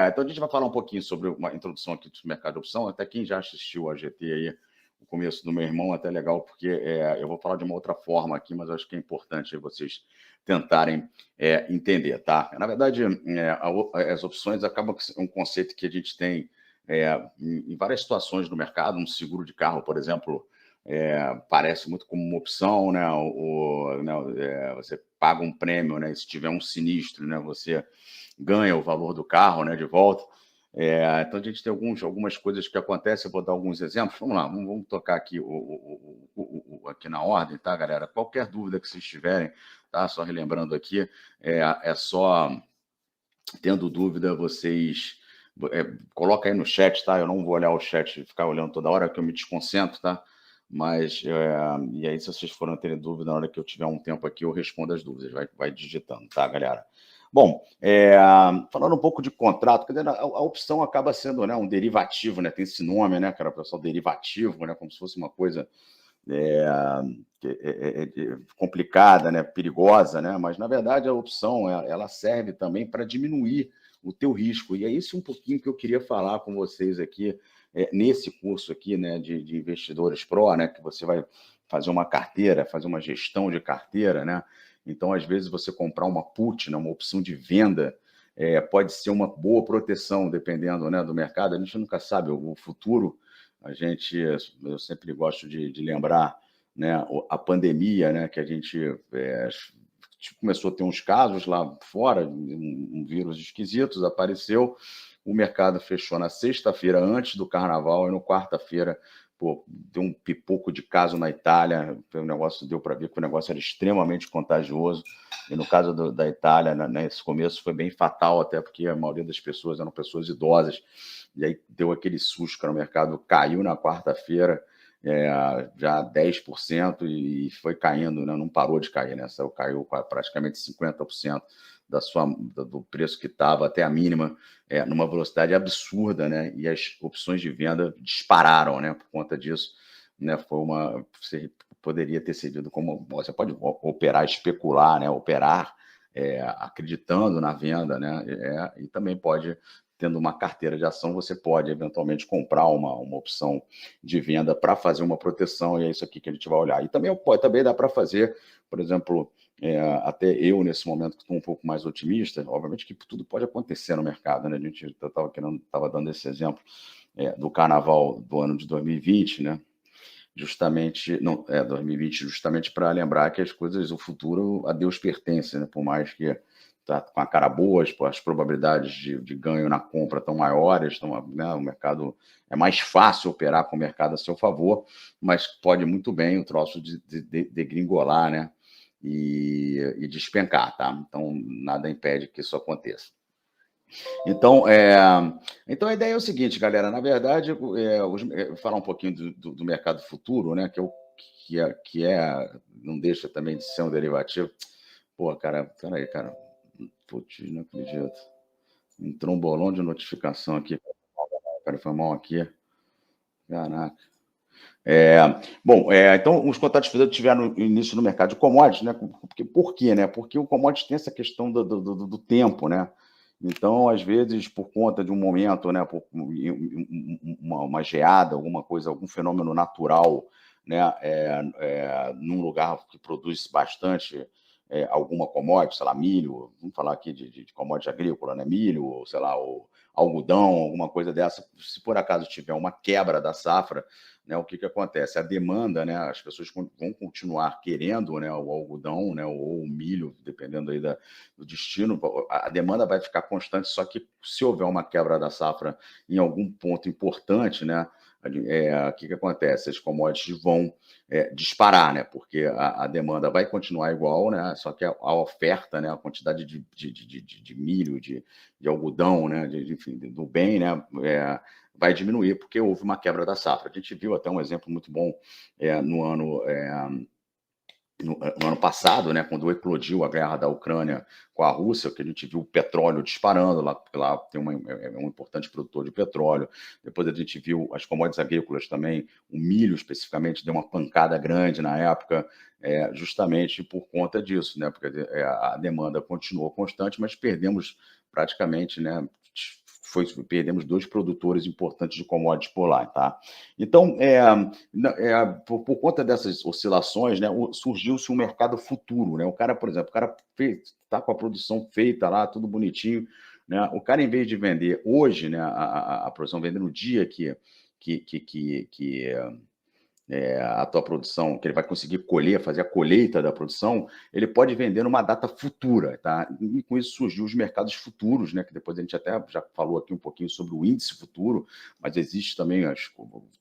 Então a gente vai falar um pouquinho sobre uma introdução aqui do mercado de opção. Até quem já assistiu a GT aí, o começo do meu irmão, até legal, porque eu vou falar de uma outra forma aqui, mas eu acho que é importante vocês tentarem entender, tá? Na verdade, as opções acabam sendo um conceito que a gente tem em várias situações no mercado. Um seguro de carro, por exemplo, parece muito como uma opção, né? Você paga um prêmio, né? E se tiver um sinistro, né? Você ganha o valor do carro, né? De volta. Então a gente tem algumas coisas que acontecem. Eu vou dar alguns exemplos. Vamos lá, vamos tocar aqui aqui na ordem, tá, galera? Qualquer dúvida que vocês tiverem, tá? Só relembrando aqui, é só tendo dúvida, vocês coloca aí no chat, tá? Eu não vou olhar o chat e ficar olhando toda hora, que eu me desconcentro, tá? Mas, e aí, se vocês forem ter dúvida, na hora que eu tiver um tempo aqui, eu respondo as dúvidas. Vai digitando, tá, galera? Bom, falando um pouco de contrato, quer dizer, a opção acaba sendo, né, um derivativo, né? Tem esse nome, né, cara, pessoal, derivativo, né? Como se fosse uma coisa complicada, né, perigosa, né? Mas na verdade a opção ela serve também para diminuir o teu risco. E é isso um pouquinho que eu queria falar com vocês aqui nesse curso aqui, né, de investidores pro, né, que você vai fazer uma carteira, fazer uma gestão de carteira, né? Então às vezes você comprar uma put, né, uma opção de venda, pode ser uma boa proteção, dependendo, né, do mercado. A gente nunca sabe o futuro. Eu sempre gosto de lembrar, né, a pandemia, né, que a gente começou a ter uns casos lá fora, um vírus esquisito, apareceu, o mercado fechou na sexta-feira antes do carnaval e no quarta-feira, deu um pipoco de caso na Itália. O negócio deu para ver que o negócio era extremamente contagioso. E no caso da Itália, nesse começo foi bem fatal, até porque a maioria das pessoas eram pessoas idosas. E aí deu aquele susto, o mercado caiu na quarta-feira, já 10%, e foi caindo, né? Não parou de cair, né? Caiu praticamente 50% do preço que estava até a mínima, numa velocidade absurda, né? E as opções de venda dispararam, né? Por conta disso, né? Você poderia ter servido como você pode operar, especular, né? Operar acreditando na venda, né? E também pode, tendo uma carteira de ação, você pode eventualmente comprar uma opção de venda para fazer uma proteção, e é isso aqui que a gente vai olhar. E também dá para fazer, por exemplo, até eu, nesse momento, que estou um pouco mais otimista, obviamente que tudo pode acontecer no mercado, né? A gente estava dando esse exemplo do carnaval do ano de 2020, né? Justamente, não, 2020, justamente para lembrar que as coisas, o futuro a Deus pertence, né? Por mais que tá com a cara boa, as probabilidades de ganho na compra estão maiores, né? O mercado é mais fácil operar com o mercado a seu favor, mas pode muito bem o troço de degringolar, né? E despencar, tá? Então, nada impede que isso aconteça. Então, a ideia é o seguinte, galera. Na verdade, falar um pouquinho do mercado futuro, né? Não deixa também de ser um derivativo. Pô, cara, peraí, cara. Putz, não acredito. Entrou um bolão de notificação aqui. Cara, foi mal aqui. Caraca. Bom, então os contratos financeiros tiveram início no mercado de commodities, né? Por quê, né? Porque o commodities tem essa questão do tempo, né? Então, às vezes, por conta de um momento, né, por uma geada, alguma coisa, algum fenômeno natural, né, num lugar que produz bastante alguma commodity, sei lá, milho, vamos falar aqui de commodity agrícola, né, milho, ou sei lá, ou algodão, alguma coisa dessa, se por acaso tiver uma quebra da safra, né, o que acontece? A demanda, né, as pessoas vão continuar querendo, né, o algodão, né, ou o milho, dependendo aí do destino, a demanda vai ficar constante, só que se houver uma quebra da safra em algum ponto importante, né, o que acontece? As commodities vão disparar, né, porque a demanda vai continuar igual, né, só que a oferta, né, a quantidade de milho, de algodão, né, enfim, do bem, né, vai diminuir, porque houve uma quebra da safra. A gente viu até um exemplo muito bom no ano passado, né, quando eclodiu a guerra da Ucrânia com a Rússia, que a gente viu o petróleo disparando, lá tem um importante produtor de petróleo. Depois a gente viu as commodities agrícolas também, o milho especificamente deu uma pancada grande na época, justamente por conta disso, né, porque a demanda continuou constante, mas perdemos praticamente, né, perdemos 2 produtores importantes de commodities por lá, tá? Então, por conta dessas oscilações, né, surgiu-se um mercado futuro, né? O cara, por exemplo, o cara está com a produção feita lá, tudo bonitinho, né? O cara, em vez de vender hoje, né, a produção, vender no dia que a tua produção, que ele vai conseguir colher, fazer a colheita da produção, ele pode vender numa data futura, tá? E com isso surgiu os mercados futuros, né? Que depois a gente até já falou aqui um pouquinho sobre o índice futuro, mas existe também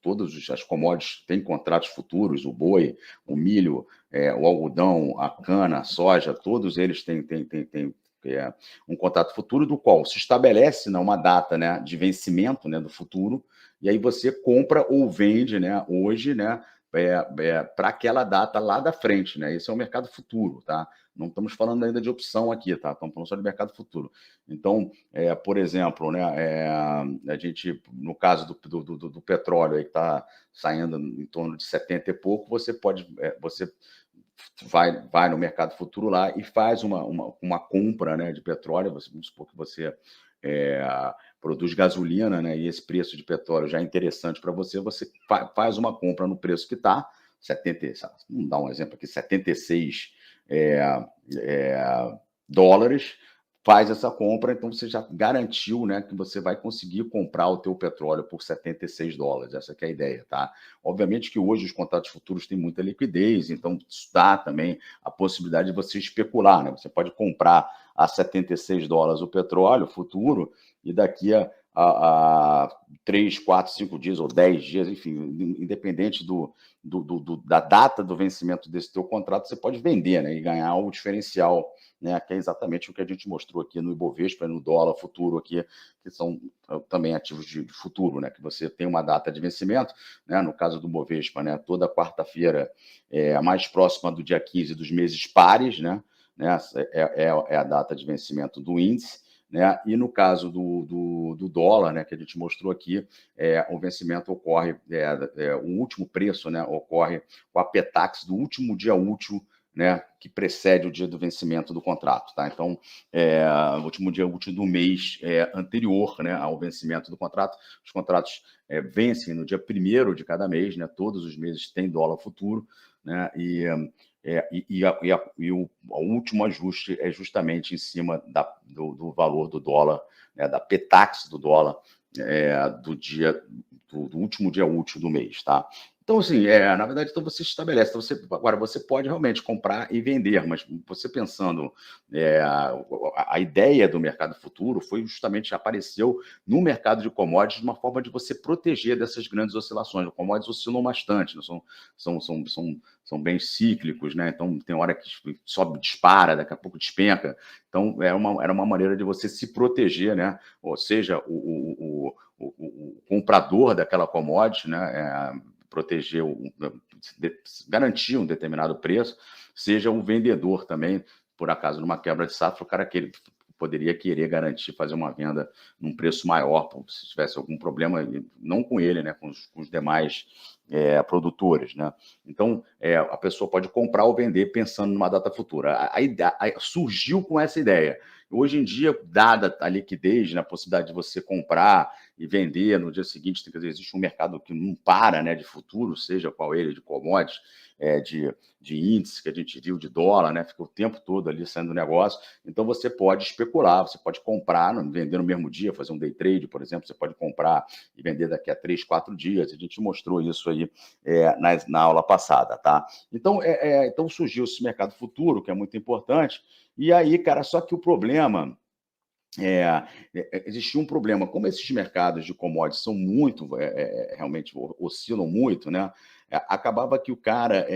todas as commodities têm contratos futuros, o boi, o milho, o algodão, a cana, a soja, todos eles têm um contrato futuro do qual se estabelece, né, uma data, né, de vencimento, né, do futuro, e aí você compra ou vende, né, hoje, né, para aquela data lá da frente, né? Esse é o mercado futuro, tá? Não estamos falando ainda de opção aqui, tá? Estamos falando só de mercado futuro. Então, por exemplo, né, a gente, no caso do petróleo, aí que está saindo em torno de 70 e pouco, você pode, você vai no mercado futuro lá e faz uma compra, né, de petróleo. Vamos supor que você produz gasolina, né, e esse preço de petróleo já é interessante para você, você faz uma compra no preço que está, 70, vamos dar um exemplo aqui, 76 dólares, faz essa compra, então você já garantiu, né, que você vai conseguir comprar o teu petróleo por 76 dólares, essa que é a ideia, tá? Obviamente que hoje os contratos futuros têm muita liquidez, então dá também a possibilidade de você especular, né? Você pode comprar a 76 dólares o petróleo futuro e daqui a 3, 4, 5 dias ou 10 dias, enfim, independente da data do vencimento desse teu contrato, você pode vender, né, e ganhar o diferencial, né, que é exatamente o que a gente mostrou aqui no Ibovespa e no dólar futuro aqui, que são também ativos de futuro, né, que você tem uma data de vencimento, né, no caso do Ibovespa, né, toda quarta-feira mais próxima do dia 15 dos meses pares, né, é a data de vencimento do índice, né? E no caso do dólar, né, que a gente mostrou aqui, o vencimento ocorre, o último preço, né, ocorre com a PETAX do último dia útil, né, que precede o dia do vencimento do contrato, tá? Então, o último dia útil do mês anterior, né, ao vencimento do contrato. Os contratos vencem no dia 1º de cada mês, né? Todos os meses tem dólar futuro, né? O último ajuste é justamente em cima do valor do dólar, né, da PETAX do dólar, do último dia útil do mês, tá? Então, assim, na verdade, então você estabelece. Então agora, você pode realmente comprar e vender, mas você pensando, a ideia do mercado futuro foi justamente, apareceu no mercado de commodities, uma forma de você proteger dessas grandes oscilações. Os commodities oscilam bastante, né? São bem cíclicos, né? Então, tem hora que sobe, dispara, daqui a pouco despenca. Então, era uma maneira de você se proteger, né? Ou seja, o comprador daquela commodity, né? Proteger, garantir um determinado preço, seja o vendedor também, por acaso, numa quebra de safra, o cara poderia querer garantir, fazer uma venda num preço maior, se tivesse algum problema, não com ele, né? Com os demais produtores, né? Então, a pessoa pode comprar ou vender pensando numa data futura. Surgiu com essa ideia. Hoje em dia, dada a liquidez, né, a possibilidade de você comprar e vender no dia seguinte, quer dizer, existe um mercado que não para, né, de futuro, seja qual ele, de commodities, de índice que a gente viu, de dólar, né, fica o tempo todo ali saindo do negócio. Então, você pode especular, você pode comprar, vender no mesmo dia, fazer um day trade, por exemplo, você pode comprar e vender daqui a 3, 4 dias. A gente mostrou isso aí na aula passada, tá? Então, então surgiu esse mercado futuro, que é muito importante, e aí, cara, só que o problema existia um problema. Como esses mercados de commodities são muito, realmente oscilam muito, né? Acabava que o cara,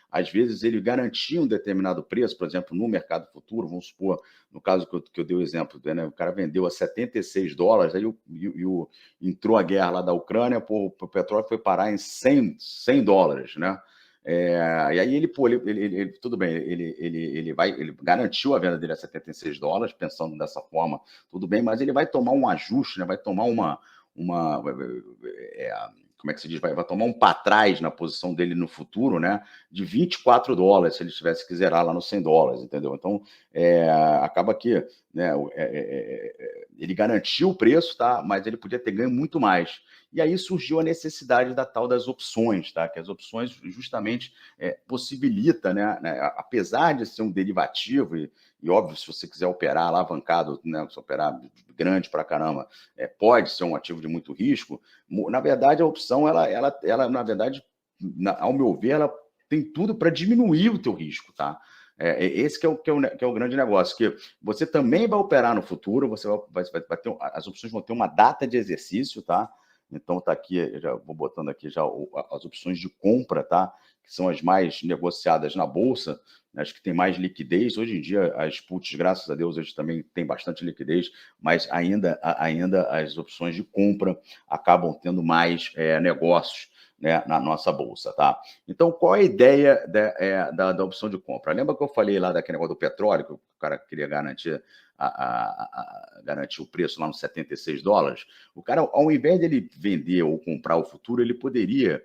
às vezes, ele garantia um determinado preço, por exemplo, no mercado futuro, vamos supor, no caso que eu dei o exemplo, né? O cara vendeu a 76 dólares, aí entrou a guerra lá da Ucrânia, o petróleo foi parar em 100 dólares, né? E aí tudo bem, ele garantiu a venda dele a 76 dólares, pensando dessa forma, tudo bem, mas ele vai tomar um ajuste, né? Vai tomar como é que se diz? Vai tomar um para trás na posição dele no futuro, né? De 24 dólares, se ele tivesse que zerar lá nos 100 dólares, entendeu? Então, acaba que né? Ele garantiu o preço, tá? Mas ele podia ter ganho muito mais. E aí surgiu a necessidade da tal das opções, tá? Que as opções justamente possibilita, né? Apesar de ser um derivativo, e óbvio, se você quiser operar alavancado, né? Se operar grande para caramba, pode ser um ativo de muito risco. Na verdade, a opção, na verdade, ao meu ver, ela tem tudo para diminuir o teu risco, tá? Esse que é o grande negócio, que você também vai operar no futuro, você vai ter, as opções vão ter uma data de exercício, tá? Então tá aqui, eu já vou botando aqui já as opções de compra, tá? Que são as mais negociadas na bolsa, acho que tem mais liquidez. Hoje em dia, as puts, graças a Deus, eles também têm bastante liquidez, mas ainda as opções de compra acabam tendo mais negócios, né, na nossa bolsa, tá? Então, qual é a ideia da opção de compra? Lembra que eu falei lá daquele negócio do petróleo, que o cara queria garantir garantir o preço lá nos $76? O cara, ao invés dele vender ou comprar o futuro, ele poderia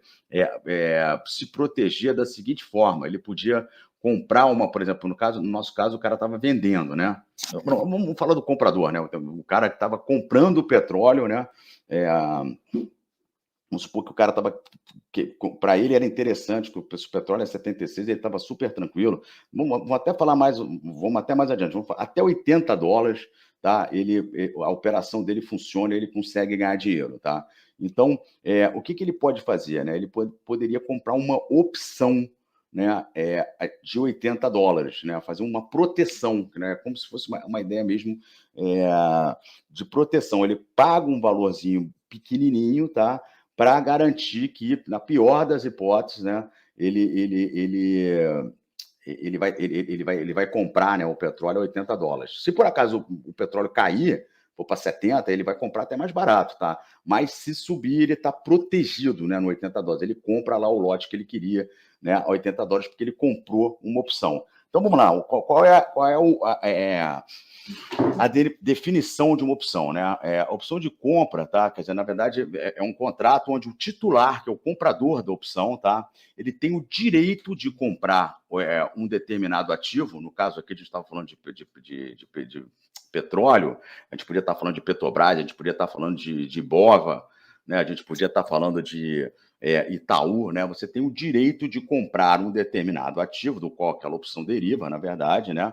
se proteger da seguinte forma: ele podia comprar por exemplo, no nosso caso, o cara estava vendendo, né? Vamos falar do comprador, né? O cara que estava comprando o petróleo, né? Vamos supor que o cara estava. Para ele era interessante, que o petróleo é 76, ele estava super tranquilo. Vamos até falar mais, vamos até mais adiante, até $80, tá? A operação dele funciona, ele consegue ganhar dinheiro, tá? Então, o que ele pode fazer, né? Ele poderia comprar uma opção, né, de $80, né? Fazer uma proteção, né? Como se fosse uma ideia mesmo de proteção. Ele paga um valorzinho pequenininho, tá? Para garantir que, na pior das hipóteses, né, ele vai comprar, né, o petróleo a $80. Se por acaso o petróleo cair, for para 70, ele vai comprar até mais barato, tá? Mas se subir, ele está protegido, né, no $80. Ele compra lá o lote que ele queria, né, a $80, porque ele comprou uma opção. Então vamos lá, qual é a definição de uma opção, né? A opção de compra, tá? Quer dizer, na verdade, é um contrato onde o titular, que é o comprador da opção, tá? Ele tem o direito de comprar um determinado ativo. No caso aqui, a gente estava falando de petróleo, a gente podia estar falando de Petrobras, a gente podia estar falando de Bova, né? A gente podia estar falando de Itaú, né? Você tem o direito de comprar um determinado ativo, do qual aquela opção deriva, na verdade, né?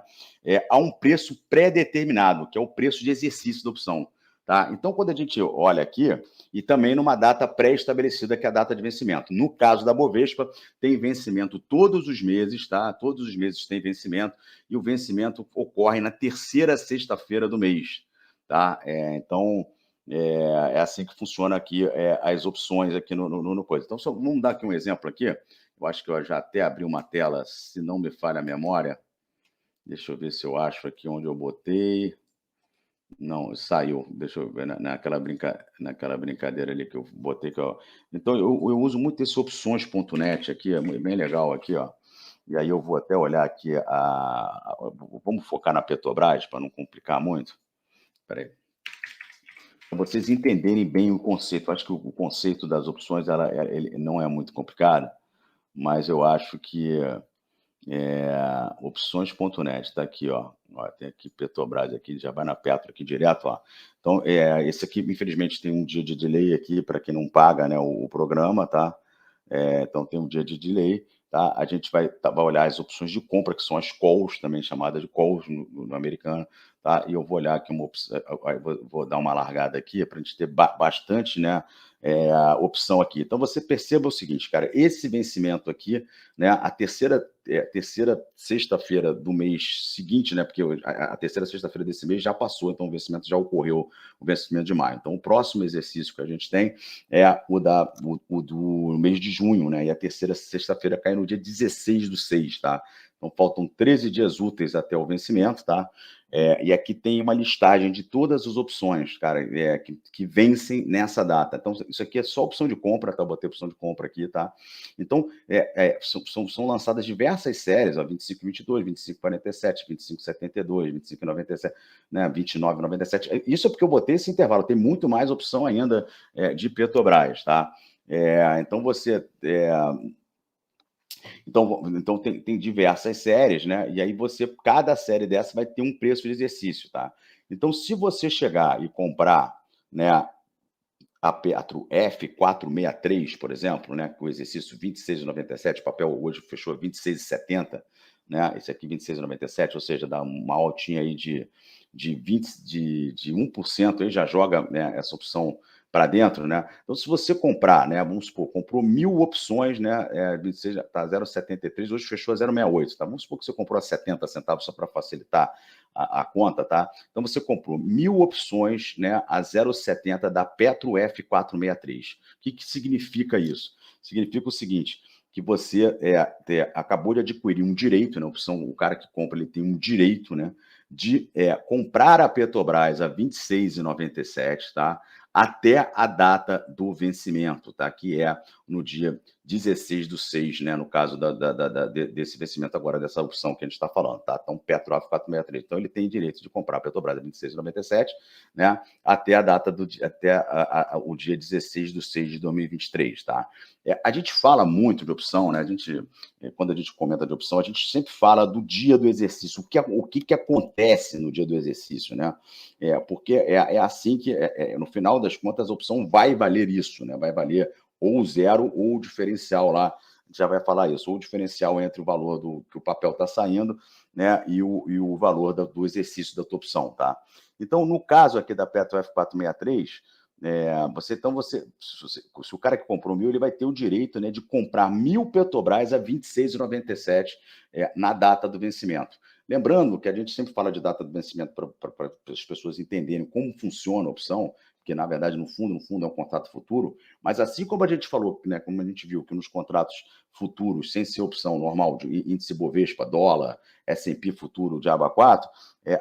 A um preço pré-determinado, que é o preço de exercício da opção. Tá? Então, quando a gente olha aqui, e também numa data pré-estabelecida, que é a data de vencimento. No caso da Bovespa, tem vencimento todos os meses, tá? Todos os meses tem vencimento, e o vencimento ocorre na terceira sexta-feira do mês. Tá? Então, é assim que funciona aqui as opções aqui no coisa. Então, vamos dar aqui um exemplo aqui. Eu acho que eu já até abri uma tela, se não me falha a memória. Deixa eu ver se eu acho aqui onde eu botei. Não, saiu. Deixa eu ver naquela brincadeira ali que eu botei. Então, eu uso muito esse opções.net aqui, é bem legal aqui, ó. E aí eu vou até olhar aqui vamos focar na Petrobras para não complicar muito. Espera aí. Para vocês entenderem bem o conceito. Eu acho que o conceito das opções ele não é muito complicado, mas eu acho que opções.net, está aqui, ó. Tem aqui Petrobras, aqui, já vai na Petro aqui direto, ó. Então, esse aqui, infelizmente, tem um dia de delay aqui para quem não paga, né, o programa, tá? Então, tem um dia de delay, tá? A gente vai olhar as opções de compra, que são as calls, também chamadas de calls no americano, tá? E eu vou olhar aqui uma opção, vou dar uma largada aqui para a gente ter bastante, né, opção aqui. Então, você perceba o seguinte, cara, esse vencimento aqui, né, a terceira sexta-feira do mês seguinte, né, porque a terceira sexta-feira desse mês já passou, então o vencimento já ocorreu, o vencimento de maio. Então, o próximo exercício que a gente tem é o do mês de junho, né, e a terceira sexta-feira cai no dia 16/6, tá? Então, faltam 13 dias úteis até o vencimento, tá? E aqui tem uma listagem de todas as opções, cara, que vencem nessa data. Então, isso aqui é só opção de compra, tá? Eu botei opção de compra aqui, tá? Então, são lançadas diversas séries, ó, 25/22, 25/47, 25/72, 25/97, né, 29/97. Isso é porque eu botei esse intervalo, tem muito mais opção ainda de Petrobras, tá? Então, você Então tem diversas séries, né? E aí cada série dessa vai ter um preço de exercício, tá? Então, se você chegar e comprar, né, a Petro F463, por exemplo, né, com o exercício 26,97, o papel hoje fechou 26,70, né? Esse aqui 26,97, ou seja, dá uma altinha aí de 1% aí já joga, né, essa opção para dentro, né? Então, se você comprar, né, vamos supor, comprou 1.000 opções, né, 26, tá 0,73, hoje fechou a 0,68, tá? Vamos supor que você comprou a 70 centavos só para facilitar a conta, tá? Então, você comprou 1.000 opções, né, a 0,70 da Petro F463. O que significa isso? Significa o seguinte, que você acabou de adquirir um direito, né, opção, o cara que compra ele tem um direito, né, de comprar a Petrobras a R$ 26,97, tá? Até a data do vencimento, tá? Que é no dia 16/6, né? No caso desse vencimento agora, dessa opção que a gente está falando, tá? Então, Petrof 463. Então, ele tem direito de comprar a Petrobras a R$ 26,97, né? Até a data o dia 16/6 de 2023, tá? A gente fala muito de opção, né? Quando a gente comenta de opção, a gente sempre fala do dia do exercício, o que acontece no dia do exercício, né? Porque é assim que, no final das contas, a opção vai valer isso, né? Vai valer ou o zero ou o diferencial lá, a gente já vai falar isso, ou o diferencial entre o valor que o papel está saindo, né, e o valor do exercício da tua opção, tá? Então, no caso aqui da Petro F463, se o cara que comprou 1.000, ele vai ter o direito, né, de comprar 1.000 Petrobras a R$ 26,97 na data do vencimento. Lembrando que a gente sempre fala de data do vencimento para as pessoas entenderem como funciona a opção, porque, na verdade, no fundo é um contrato futuro, mas assim como a gente falou, né, como a gente viu que nos contratos futuros, sem ser opção normal, de índice Bovespa, dólar, S&P futuro, Diaba 4,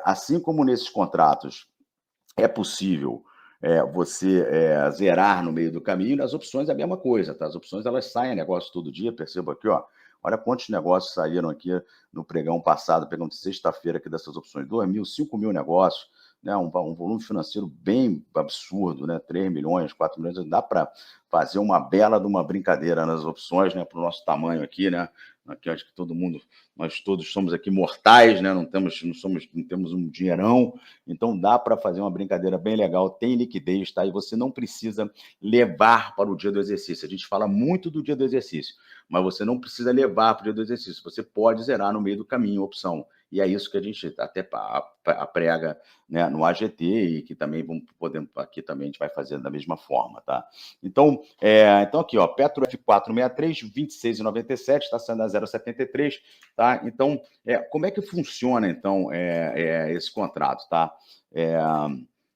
assim como nesses contratos é possível você zerar no meio do caminho, nas opções é a mesma coisa, tá? As opções, elas saem negócio todo dia, perceba aqui, ó, olha quantos negócios saíram aqui no pregão passado, pegando de sexta-feira aqui dessas opções, 2.000, 5.000 negócios, né? Um volume financeiro bem absurdo, né? 3 milhões, 4 milhões, dá para fazer uma bela de uma brincadeira nas opções, né? Para o nosso tamanho aqui, né? Aqui acho que nós todos somos aqui mortais, né? Não temos um dinheirão, então dá para fazer uma brincadeira bem legal, tem liquidez, tá? E você não precisa levar para o dia do exercício. A gente fala muito do dia do exercício, mas você não precisa levar para o dia do exercício. Você pode zerar no meio do caminho, opção. E é isso que a gente até prega, né, no AGT, e que também aqui também a gente vai fazer da mesma forma, tá? Então aqui, ó, Petro F463, R$ 26,97, está sendo a 0,73, tá? Então, como é que funciona, então, esse contrato, tá?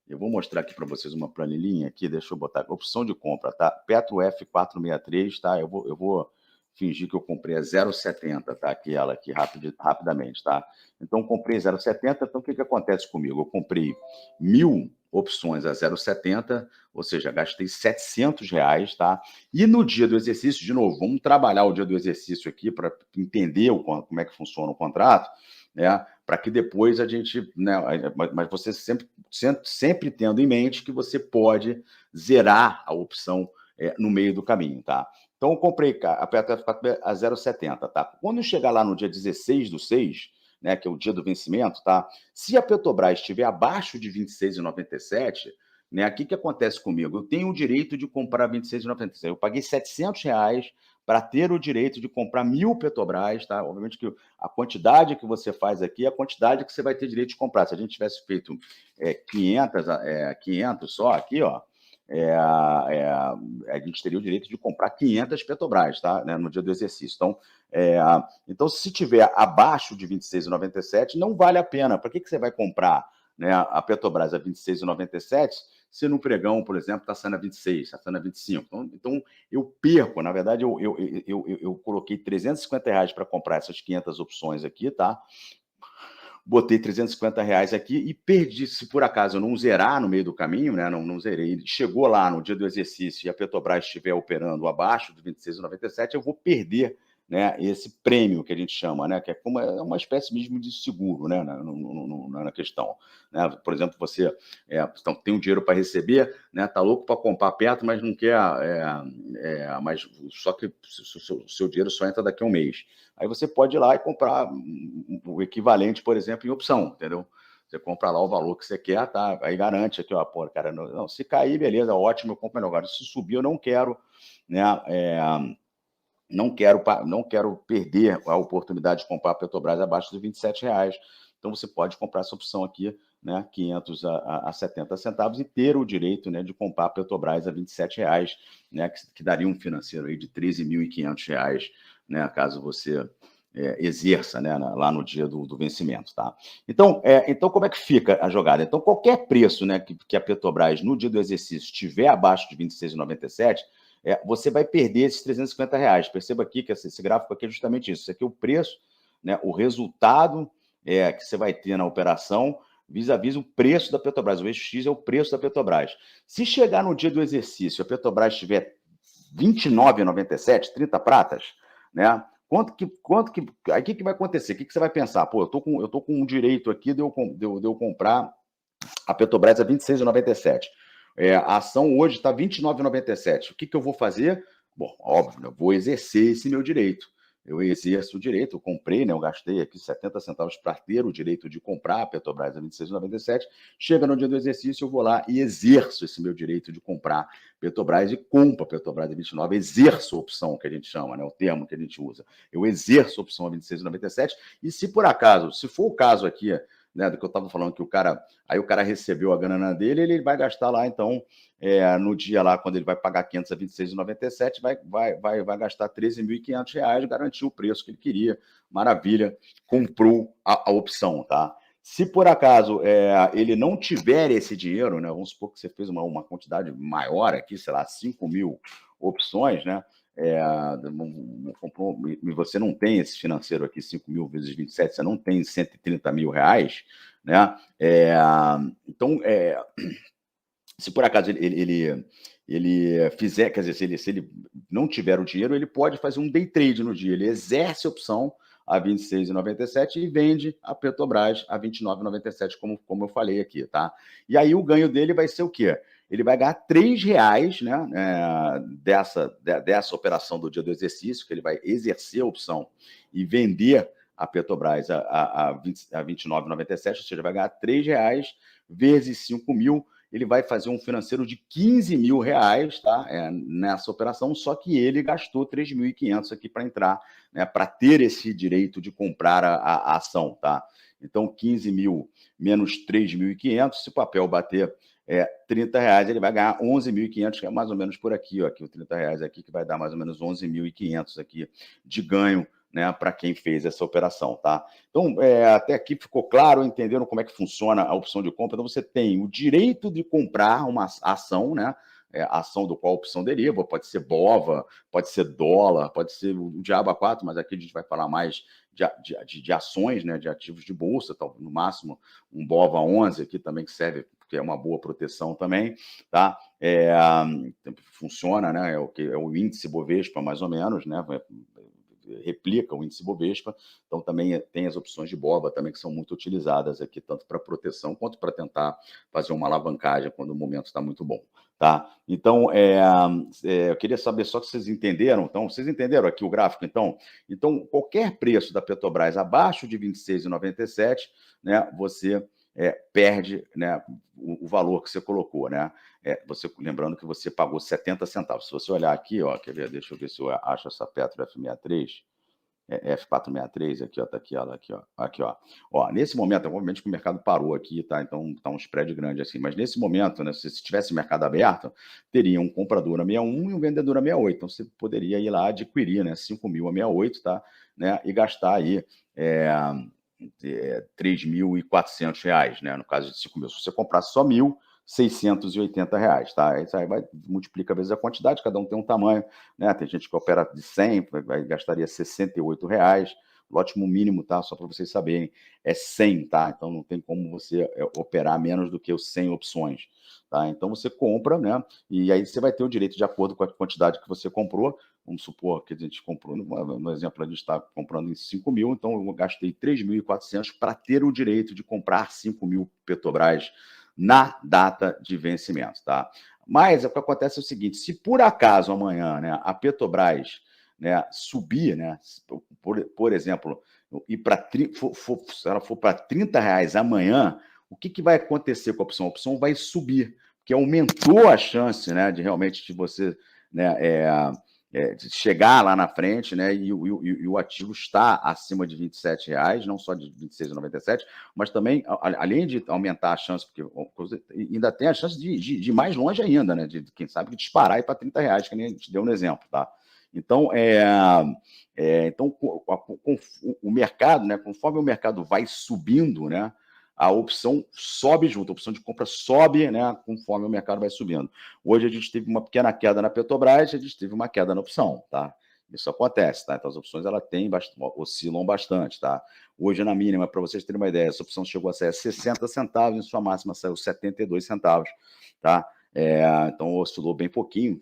Eu vou mostrar aqui para vocês uma planilhinha aqui, deixa eu botar aqui, opção de compra, tá? Petro F463, tá? Eu vou fingir que eu comprei a 0,70, tá? Ela aqui rapidamente, tá? Então, comprei 0,70, então o que acontece comigo? Eu comprei 1.000 opções a 0,70, ou seja, gastei R$ 700, tá? E no dia do exercício, de novo, vamos trabalhar o dia do exercício aqui para entender como é que funciona o contrato, né? Para que depois a gente, né? Mas você sempre tendo em mente que você pode zerar a opção no meio do caminho, tá? Então, eu comprei a Petro a 0,70, tá? Quando chegar lá no dia 16/6, né, que é o dia do vencimento, tá? Se a Petrobras estiver abaixo de 26,97, né, o que acontece comigo? Eu tenho o direito de comprar 26,97. Eu paguei R$ 700 para ter o direito de comprar 1.000 Petrobras, tá? Obviamente que a quantidade que você faz aqui é a quantidade que você vai ter direito de comprar. Se a gente tivesse feito 500 só aqui, ó, a gente teria o direito de comprar 500 Petrobras, tá? Né, no dia do exercício. Então, se tiver abaixo de 26,97, não vale a pena. Para que você vai comprar, né, a Petrobras a 26,97 se no pregão, por exemplo, está sendo a 26, está sendo a 25? Então, eu perco. Na verdade, eu coloquei R$ 350 para comprar essas 500 opções aqui, tá? Botei R$ 350 aqui e perdi. Se por acaso eu não zerar no meio do caminho, né? Não zerei. Chegou lá no dia do exercício e a Petrobras estiver operando abaixo de 26,97, eu vou perder né, esse prêmio que a gente chama, né, que é como é uma espécie mesmo de seguro, né, na questão, né? Por exemplo, você então, tem um dinheiro para receber, né, tá louco para comprar perto, mas não quer, mas só que o seu dinheiro só entra daqui a um mês. Aí você pode ir lá e comprar o equivalente, por exemplo, em opção, entendeu? Você compra lá o valor que você quer, tá? Aí garante aqui, ó, pô, cara, não, se cair, beleza, ótimo, eu compro melhor. Agora, se subir, eu não quero, né? Não quero perder a oportunidade de comprar a Petrobras abaixo dos R$ 27. Então, você pode comprar essa opção aqui, né, 500 a 70 centavos, e ter o direito, né, de comprar a Petrobras a R$ 27, né, que daria um financeiro aí de R$ 13.500, né, caso você exerça, né, lá no dia do vencimento. Tá? Então, como é que fica a jogada? Então, qualquer preço, né, que a Petrobras, no dia do exercício, estiver abaixo de R$ 26,97, você vai perder esses R$ 350. Perceba aqui que esse gráfico aqui é justamente isso. Isso aqui é o preço, né, o resultado que você vai ter na operação vis-à-vis o preço da Petrobras. O eixo X é o preço da Petrobras. Se chegar no dia do exercício, a Petrobras tiver R$ 29,97, 30 pratas, né? Aí o que vai acontecer? O que você vai pensar? Pô, eu tô com um direito aqui de eu comprar a Petrobras a R$ 26,97. A ação hoje está R$ 29,97. O que eu vou fazer? Bom, óbvio, eu vou exercer esse meu direito. Eu exerço o direito, eu comprei, né, eu gastei aqui 70 centavos para ter o direito de comprar a Petrobras a R$ 26,97. Chega no dia do exercício, eu vou lá e exerço esse meu direito de comprar Petrobras e compro a Petrobras a 29, exerço a opção que a gente chama, né, o termo que a gente usa. Eu exerço a opção a 26,97 e se por acaso, se for o caso aqui, né, do que eu estava falando, que o cara recebeu a grana dele, ele vai gastar lá, então, no dia lá, quando ele vai pagar 500 a 26,97, vai gastar R$ 13.500, garantiu o preço que ele queria, maravilha, comprou a opção, tá? Se por acaso ele não tiver esse dinheiro, né, vamos supor que você fez uma quantidade maior aqui, sei lá, 5.000 opções, né? Você não tem esse financeiro aqui, 5.000 vezes 27, você não tem R$ 130 mil, né? Então, se por acaso ele fizer, quer dizer, se ele não tiver o dinheiro, ele pode fazer um day trade no dia, ele exerce a opção a R$ 26,97 e vende a Petrobras a R$ 29,97, como eu falei aqui, tá? E aí o ganho dele vai ser o quê? Ele vai ganhar R$ 3, né, dessa operação do dia do exercício, que ele vai exercer a opção e vender a Petrobras a R$ 29,97, ou seja, vai ganhar R$ 3 vezes 5.000, ele vai fazer um financeiro de R$ 15.000, tá? Nessa operação, só que ele gastou 3.500 aqui para entrar, né, para ter esse direito de comprar a ação, tá? Então, 15.000 menos 3.500, se o papel bater R$ 30, ele vai ganhar 11.500, que é mais ou menos por aqui, ó, aqui o R$ 30 aqui, que vai dar mais ou menos 11.500 aqui de ganho, né, para quem fez essa operação, tá? Então, até aqui ficou claro, entenderam como é que funciona a opção de compra. Então, você tem o direito de comprar uma ação, né? Ação do qual a opção deriva, pode ser BOVA, pode ser dólar, pode ser o diabo a 4, mas aqui a gente vai falar mais de ações, né, de ativos de bolsa, tal, no máximo um BOVA 11 aqui também, que serve, que é uma boa proteção também, tá? Funciona, né? É o índice Bovespa, mais ou menos, né? Replica o índice Bovespa, então também tem as opções de BOVA também que são muito utilizadas aqui, tanto para proteção quanto para tentar fazer uma alavancagem quando o momento está muito bom, tá? Então, eu queria saber só se vocês entenderam, então, vocês entenderam aqui o gráfico, então? Então, qualquer preço da Petrobras abaixo de R$ 26,97, né, você perde, né, o valor que você colocou, né? Lembrando que você pagou 70 centavos. Se você olhar aqui, ó, quer ver? Deixa eu ver se eu acho essa Petro F63. F463, aqui, ó, tá aqui, ela aqui, ó. Aqui, ó. Ó, nesse momento, obviamente que o mercado parou aqui, tá? Então tá um spread grande assim, mas nesse momento, né, se tivesse mercado aberto, teria um comprador a 61 e um vendedor a 68. Então você poderia ir lá adquirir, né, 5.000 a 68, tá? Né, e gastar aí R$ 3.400, né? No caso de 5.000. Se você comprar só 1.680, tá? Isso aí multiplica vezes a quantidade, cada um tem um tamanho, né? Tem gente que opera de 100, gastaria R$ 68, lote mínimo, tá? Só para vocês saberem, é 100, tá? Então não tem como você operar menos do que os 100 opções, tá? Então você compra, né? E aí você vai ter o direito de acordo com a quantidade que você comprou. Vamos supor que a gente comprou, no exemplo, a gente está comprando em 5 mil, então eu gastei 3.400 para ter o direito de comprar 5 mil Petrobras na data de vencimento, tá? Mas o que acontece é o seguinte: se por acaso amanhã, né, a Petrobras, né, subir, né, por exemplo, e para se ela for para R$ 30 amanhã, o que vai acontecer com a opção? A opção vai subir, porque aumentou a chance, né, de realmente de você, né, de chegar lá na frente, né, e o ativo está acima de R$ 27, não só de 26,97, mas também, além de aumentar a chance, porque ainda tem a chance de ir mais longe ainda, né, de quem sabe disparar e para R$ 30, que nem a gente deu no exemplo, tá? Então, então o mercado, né, conforme o mercado vai subindo, né, a opção sobe junto, a opção de compra sobe, né, conforme o mercado vai subindo. Hoje a gente teve uma pequena queda na Petrobras, a gente teve uma queda na opção, tá? Isso acontece, tá? Então as opções ela oscilam bastante, tá? Hoje na mínima, para vocês terem uma ideia, essa opção chegou a sair a 60 centavos, em sua máxima saiu 72 centavos, tá? Então oscilou bem pouquinho.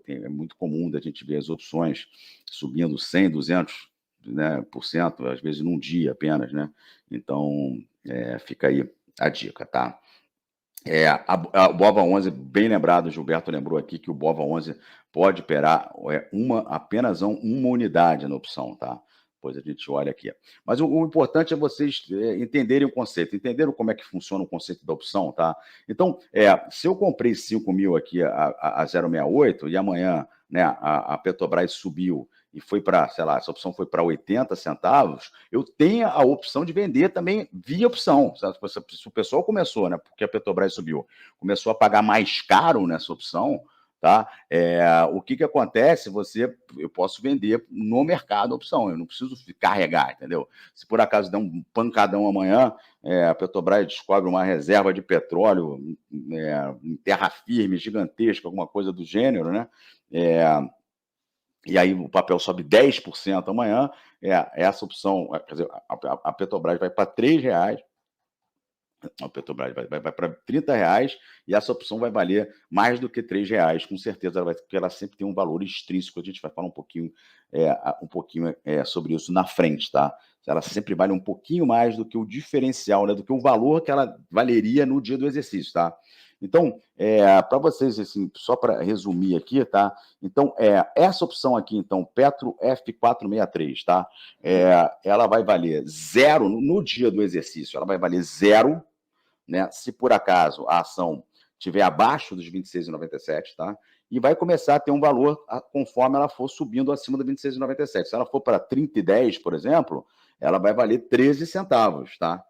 É muito comum da gente ver as opções subindo 100, 200, né, por cento, às vezes num dia apenas, né? Então fica aí a dica, tá? O BOVA11, bem lembrado, o Gilberto lembrou aqui que o BOVA11 pode operar apenas uma unidade na opção, tá? Depois a gente olha aqui. Mas o importante é vocês entenderem o conceito, entenderam como é que funciona o conceito da opção, tá? Então, se eu comprei 5 mil aqui a 0,68 e amanhã, né, a Petrobras subiu e foi para, sei lá, essa opção foi para 80 centavos, eu tenho a opção de vender também via opção. Se o pessoal começou, né, porque a Petrobras subiu, começou a pagar mais caro nessa opção, tá? O que acontece? Eu posso vender no mercado a opção, eu não preciso carregar, entendeu? Se por acaso der um pancadão amanhã, a Petrobras descobre uma reserva de petróleo em terra firme, gigantesca, alguma coisa do gênero, né? E aí o papel sobe 10% amanhã, essa opção, quer dizer, a Petrobras vai para R$ 3, a Petrobras vai para R$ 30 e essa opção vai valer mais do que R$ 3, com certeza, porque ela sempre tem um valor extrínseco. A gente vai falar um pouquinho sobre isso na frente, tá? Ela sempre vale um pouquinho mais do que o diferencial, né, do que o valor que ela valeria no dia do exercício, tá? Então, para vocês, assim, só para resumir aqui, tá? Então, essa opção aqui, então, Petro F463, tá? Ela vai valer zero no dia do exercício, ela vai valer zero, né? Se por acaso a ação estiver abaixo dos 26,97, tá? E vai começar a ter um valor conforme ela for subindo acima do 26,97. Se ela for para 30,10, por exemplo, ela vai valer 13 centavos, tá?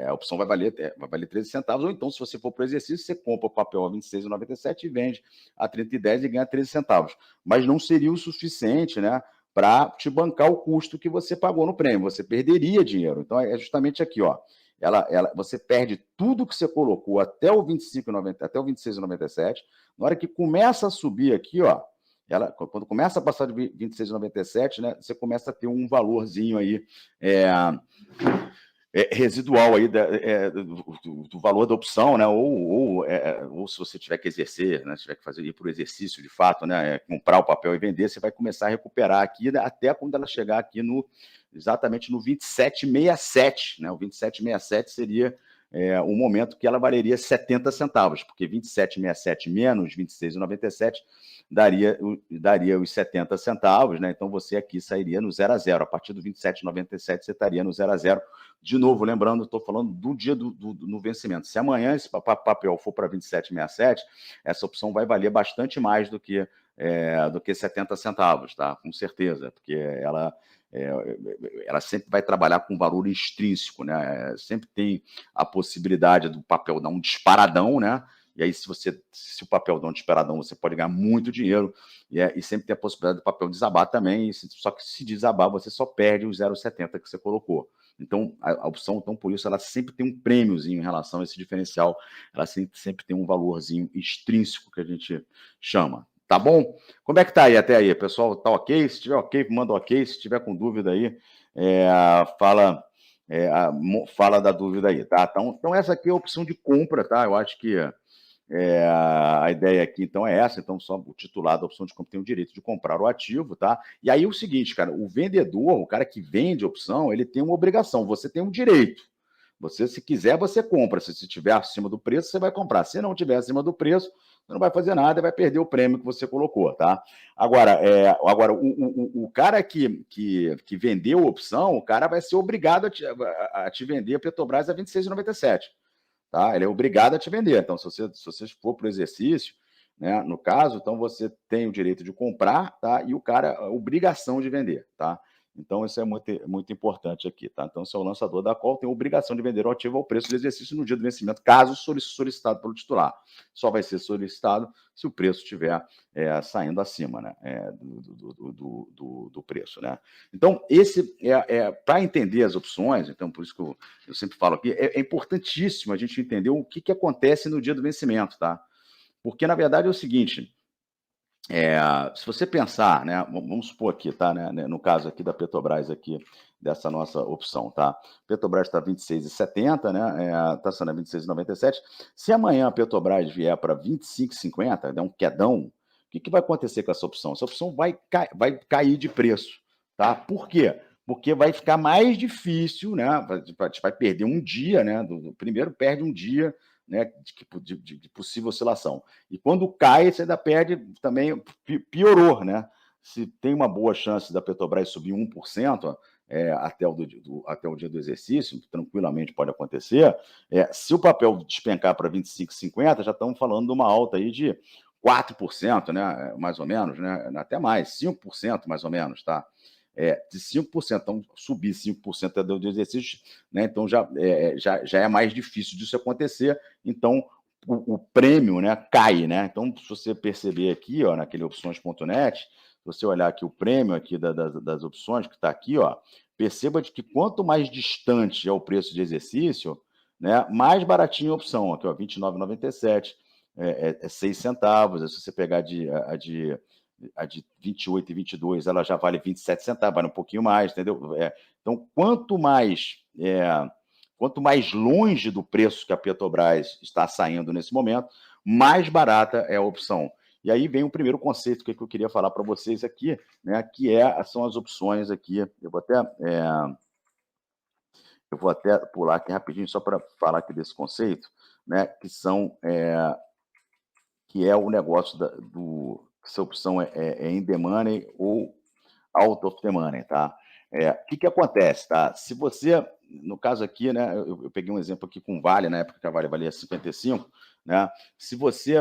A opção vai valer 13 centavos, ou então, se você for para o exercício, você compra o papel a 26,97 e vende a 30,10 e ganha 13 centavos. Mas não seria o suficiente, né, para te bancar o custo que você pagou no prêmio. Você perderia dinheiro. Então, é justamente aqui, ó. Você perde tudo que você colocou até o 25,90, até o 26,97. Na hora que começa a subir aqui, ó, quando começa a passar de 26,97, né, você começa a ter um valorzinho aí residual aí do valor da opção, né? Ou se você tiver que exercer, né? Se tiver que ir para o exercício de fato, né? Comprar o papel e vender, você vai começar a recuperar aqui até quando ela chegar aqui exatamente no 27,67, né? O 27,67 seria o momento que ela valeria 70 centavos, porque 27,67 menos 26,97 daria os 70 centavos, né? Então você aqui sairia no 0 a 0. A partir do 27,97 você estaria no 0 a 0. De novo, lembrando, estou falando do dia no vencimento. Se amanhã esse papel for para 27,67, essa opção vai valer bastante mais do que 70 centavos, tá? Com certeza, porque ela sempre vai trabalhar com valor extrínseco, né? Sempre tem a possibilidade do papel dar um disparadão, né? E aí, se o papel dá um disparadão, você pode ganhar muito dinheiro, e sempre tem a possibilidade do papel desabar também, só que se desabar, você só perde os 0,70 que você colocou. Então, a opção, então, por isso, ela sempre tem um prêmiozinho em relação a esse diferencial, ela sempre tem um valorzinho extrínseco que a gente chama, Tá bom? Como é que tá aí até aí? Pessoal, tá ok? Se tiver ok, manda ok. Se tiver com dúvida aí, é, fala, fala da dúvida aí, tá? Então, essa aqui é a opção de compra, tá? Eu acho que a ideia aqui, então, é essa. Então, só o titular da opção de compra tem o direito de comprar o ativo, tá? E aí, o seguinte, cara, o vendedor, o cara que vende a opção, ele tem uma obrigação, você tem um direito. Você, se quiser, você compra. Se estiver acima do preço, você vai comprar. Se não estiver acima do preço, você não vai fazer nada e vai perder o prêmio que você colocou, tá? Agora o cara que vendeu a opção, o cara vai ser obrigado a te vender a Petrobras a R$ 26,97. Tá? Ele é obrigado a te vender. Então, se você for para o exercício, né, no caso, então você tem o direito de comprar, tá? E o cara, a obrigação de vender, tá? Então, isso é muito importante aqui, tá? Então, se é o lançador da call, tem a obrigação de vender o ativo ao preço do exercício no dia do vencimento, caso solicitado pelo titular. Só vai ser solicitado se o preço estiver saindo acima, né? Do preço, né? Então, esse para entender as opções, então, por isso que eu sempre falo aqui, é importantíssimo a gente entender o que acontece no dia do vencimento, tá? Porque, na verdade, é o seguinte, se você pensar, né, vamos supor aqui, tá, né, no caso aqui da Petrobras, aqui, dessa nossa opção, tá? Petrobras está 26,70, né? Está sendo 26,97. Se amanhã a Petrobras vier para 25,50, der um quedão, o que vai acontecer com essa opção? Essa opção vai cair de preço, tá? Por quê? Porque vai ficar mais difícil, né? Vai perder um dia, né? Primeiro perde um dia, né, de possível oscilação. E quando cai, você ainda perde também, piorou, né? Se tem uma boa chance da Petrobras subir 1%, até o dia do exercício, que tranquilamente pode acontecer, se o papel despencar para 25,50, já estamos falando de uma alta aí de 4%, né, mais ou menos, né, até mais, 5% mais ou menos, tá? De 5%, então subir 5% até o dia do exercício, né, então já é mais difícil disso acontecer, então o prêmio, né, cai, né? Então, se você perceber aqui, ó, naquele opções.net, se você olhar aqui o prêmio aqui das opções que está aqui, ó, perceba de que quanto mais distante é o preço de exercício, né, mais baratinho a opção. Aqui, ó, R$ 29,97, 6 centavos. Se você pegar a de 28 e 22, ela já vale 27 centavos, vale um pouquinho mais, entendeu? Então, quanto mais longe do preço que a Petrobras está saindo nesse momento, mais barata é a opção. E aí vem o primeiro conceito que eu queria falar para vocês aqui, né, que são as opções aqui. Eu vou até pular aqui rapidinho só para falar aqui desse conceito, né, que é o negócio se a opção é in the money ou out of the money, tá? O que acontece, tá? Se você, no caso aqui, né, eu peguei um exemplo aqui com Vale, na época que a Vale valia 55, né? Se você,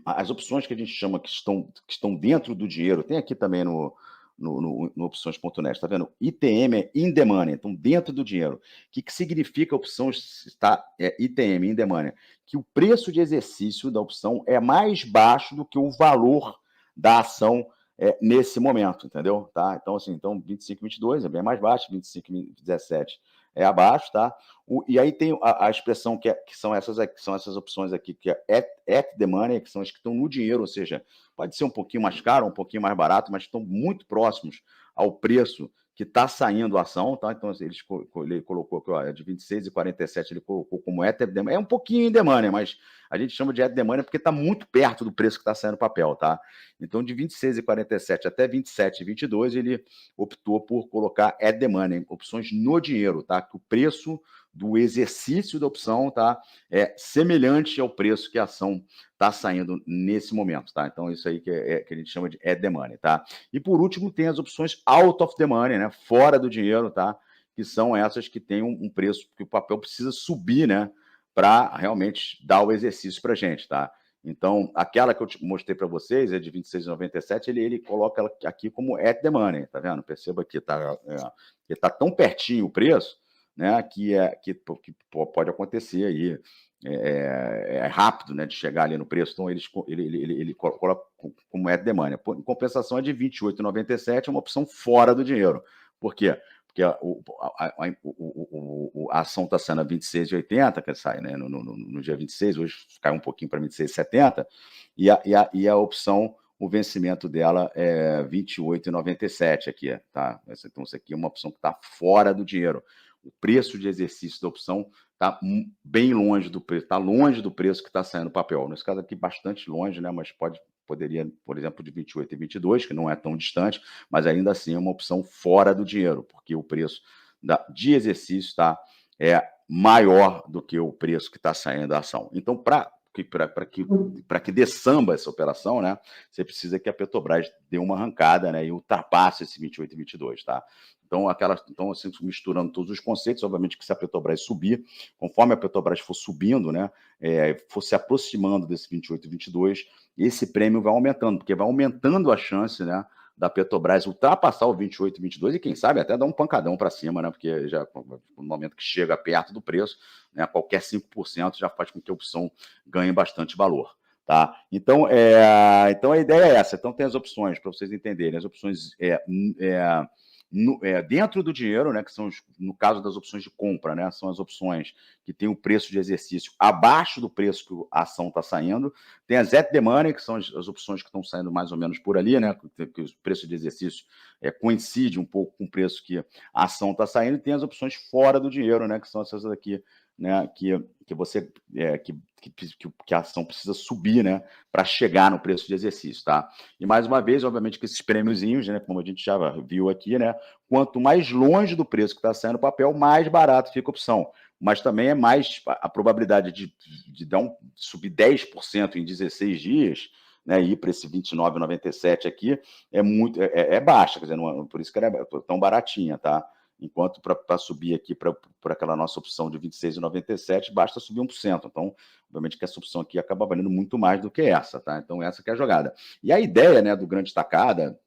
as opções que a gente chama que estão dentro do dinheiro, tem aqui também no opções.net, tá vendo? ITM é in the money, então dentro do dinheiro. O que significa a opção estar ITM, in the money? Que o preço de exercício da opção é mais baixo do que o valor da ação nesse momento, entendeu? Tá? Então, assim, 25,22 é bem mais baixo, 25,17 é abaixo, tá? E aí tem a expressão que são essas opções aqui, que é at the money, que são as que estão no dinheiro, ou seja, pode ser um pouquinho mais caro, um pouquinho mais barato, mas estão muito próximos ao preço que está saindo a ação, tá? Então, assim, ele colocou aqui, ó, de 26,47, ele colocou como at the money. É um pouquinho in the money, mas a gente chama de at the money porque está muito perto do preço que está saindo o papel, tá? Então, de 26,47 até 27,22, ele optou por colocar at the money, opções no dinheiro, tá? Que o preço do exercício da opção, tá? É semelhante ao preço que a ação está saindo nesse momento, tá? Então, isso aí que a gente chama de at the money, tá? E por último, tem as opções out of the money, né? Fora do dinheiro, tá? Que são essas que têm um preço que o papel precisa subir, né? Para realmente dar o exercício para a gente, tá? Então, aquela que eu mostrei para vocês, é de 26,97, ele coloca ela aqui como at the money, tá vendo? Perceba que tá tão pertinho o preço, né, que pode acontecer aí, rápido, né, de chegar ali no preço. Então, ele coloca como at the money. Em compensação, a de 28,97 é uma opção fora do dinheiro. Por quê? porque a ação está sendo a 26,80, que sai, né, no dia 26, hoje caiu um pouquinho para 26,70, e a opção, o vencimento dela é 28,97 aqui, tá? Então, isso aqui é uma opção que está fora do dinheiro. O preço de exercício da opção está bem longe do preço, está longe do preço que está saindo no papel. Nesse caso aqui, bastante longe, né? Mas poderia, por exemplo, de 28 e 22, que não é tão distante, mas ainda assim é uma opção fora do dinheiro, porque o preço de exercício está maior do que o preço que está saindo da ação. Então, para que dê samba essa operação, né, você precisa que a Petrobras dê uma arrancada, né, e ultrapasse esse 28 e 22, tá? Então, assim, misturando todos os conceitos, obviamente que se a Petrobras subir, conforme a Petrobras for subindo, né, for se aproximando desse 28 e 22, esse prêmio vai aumentando, porque vai aumentando a chance, né, da Petrobras ultrapassar o 28 e 22 e quem sabe até dar um pancadão para cima, né, porque já no momento que chega perto do preço, né, qualquer 5% já faz com que a opção ganhe bastante valor. Tá? Então, então a ideia é essa. Então tem as opções, para vocês entenderem, as opções dentro do dinheiro, né, que são, no caso das opções de compra, né, são as opções que tem o preço de exercício abaixo do preço que a ação está saindo. Tem as at the money, que são as opções que estão saindo mais ou menos por ali, né, que o preço de exercício coincide um pouco com o preço que a ação está saindo. E tem as opções fora do dinheiro, né, que são essas aqui, né, que você que a ação precisa subir, né, para chegar no preço de exercício, tá? E mais uma vez, obviamente, que esses prêmiozinhos, né, como a gente já viu aqui, né, quanto mais longe do preço que está saindo o papel, mais barato fica a opção. Mas também é mais a probabilidade de subir 10% em 16 dias, né, ir para esse 29,97 aqui é baixa, quer dizer, não, por isso que ela é tão baratinha, tá? Enquanto para subir aqui para aquela nossa opção de 26,97, basta subir 1%. Então, obviamente que essa opção aqui acaba valendo muito mais do que essa, tá? Então, essa que é a jogada. E a ideia, né, do grande tacada,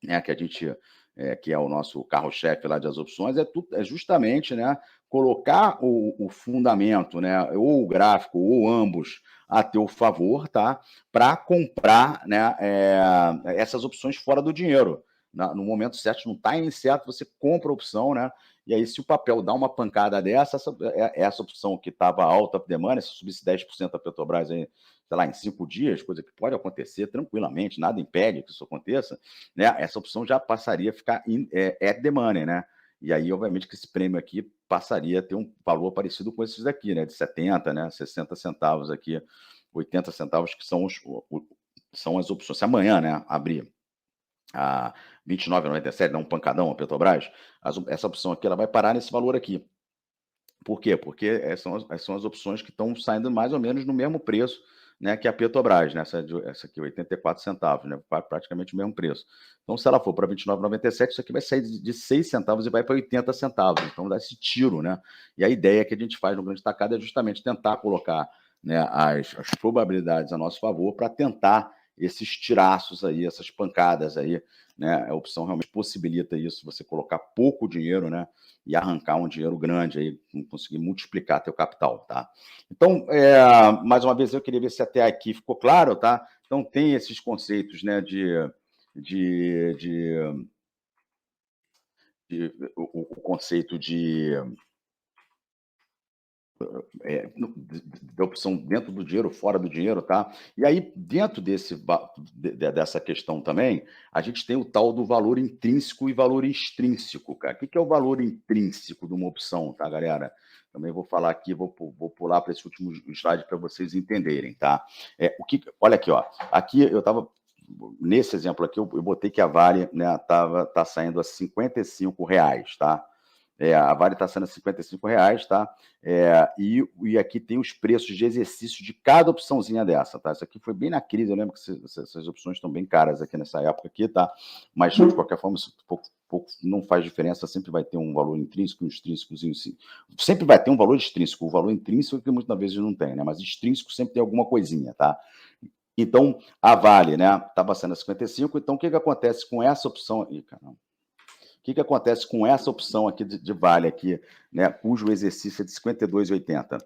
né, que a gente que é o nosso carro-chefe lá das opções, é justamente, né, colocar o fundamento, né, ou o gráfico, ou ambos, a teu favor, tá? Para comprar, né, essas opções fora do dinheiro. No momento certo, não está incerto, você compra a opção, né? E aí, se o papel dá uma pancada dessa, essa opção que estava alta demanda, se subisse 10% a Petrobras aí, sei lá, em 5 dias, coisa que pode acontecer tranquilamente, nada impede que isso aconteça, né? Essa opção já passaria a ficar at the money, né? E aí, obviamente, que esse prêmio aqui passaria a ter um valor parecido com esses daqui, né? De 70, né? 60 centavos aqui, 80 centavos, que são as opções. Se amanhã, né, abrir a 29,97, dá um pancadão a Petrobras, essa opção aqui ela vai parar nesse valor aqui. Por quê? Porque são as opções que estão saindo mais ou menos no mesmo preço, né, que a Petrobras, né? Essa aqui, 84 centavos, né? Praticamente o mesmo preço. Então, se ela for para 29,97, isso aqui vai sair de 6 centavos e vai para 80 centavos. Então, dá esse tiro, né? E a ideia que a gente faz no Grande Tacada é justamente tentar colocar, né, as probabilidades a nosso favor para tentar esses tiraços aí, essas pancadas aí, né? A opção realmente possibilita isso, você colocar pouco dinheiro, né, e arrancar um dinheiro grande aí, conseguir multiplicar teu capital, tá? Então, mais uma vez, eu queria ver se até aqui ficou claro, tá? Então, tem esses conceitos, né, o conceito da opção dentro do dinheiro, fora do dinheiro, tá? E aí, dentro dessa questão também, a gente tem o tal do valor intrínseco e valor extrínseco, cara. O que é o valor intrínseco de uma opção, tá, galera? Também vou falar aqui, vou pular para esse último slide para vocês entenderem, tá? Olha aqui, ó. Aqui eu estava nesse exemplo aqui, eu botei que a Vale, né, tá saindo a R$55, tá? A Vale está sendo R$55, tá? E aqui tem os preços de exercício de cada opçãozinha dessa, tá? Isso aqui foi bem na crise, eu lembro que essas opções estão bem caras aqui nessa época aqui, tá? Mas, de qualquer forma, isso pouco não faz diferença, sempre vai ter um valor intrínseco e um extrínsecozinho, sim. Sempre vai ter um valor extrínseco, o valor intrínseco que muitas vezes não tem, né? Mas extrínseco sempre tem alguma coisinha, tá? Então, a Vale, né, estava sendo a 55, então o que acontece com essa opção? Ih, caramba. O que acontece com essa opção aqui de Vale, aqui, né, cujo exercício é de 52,80?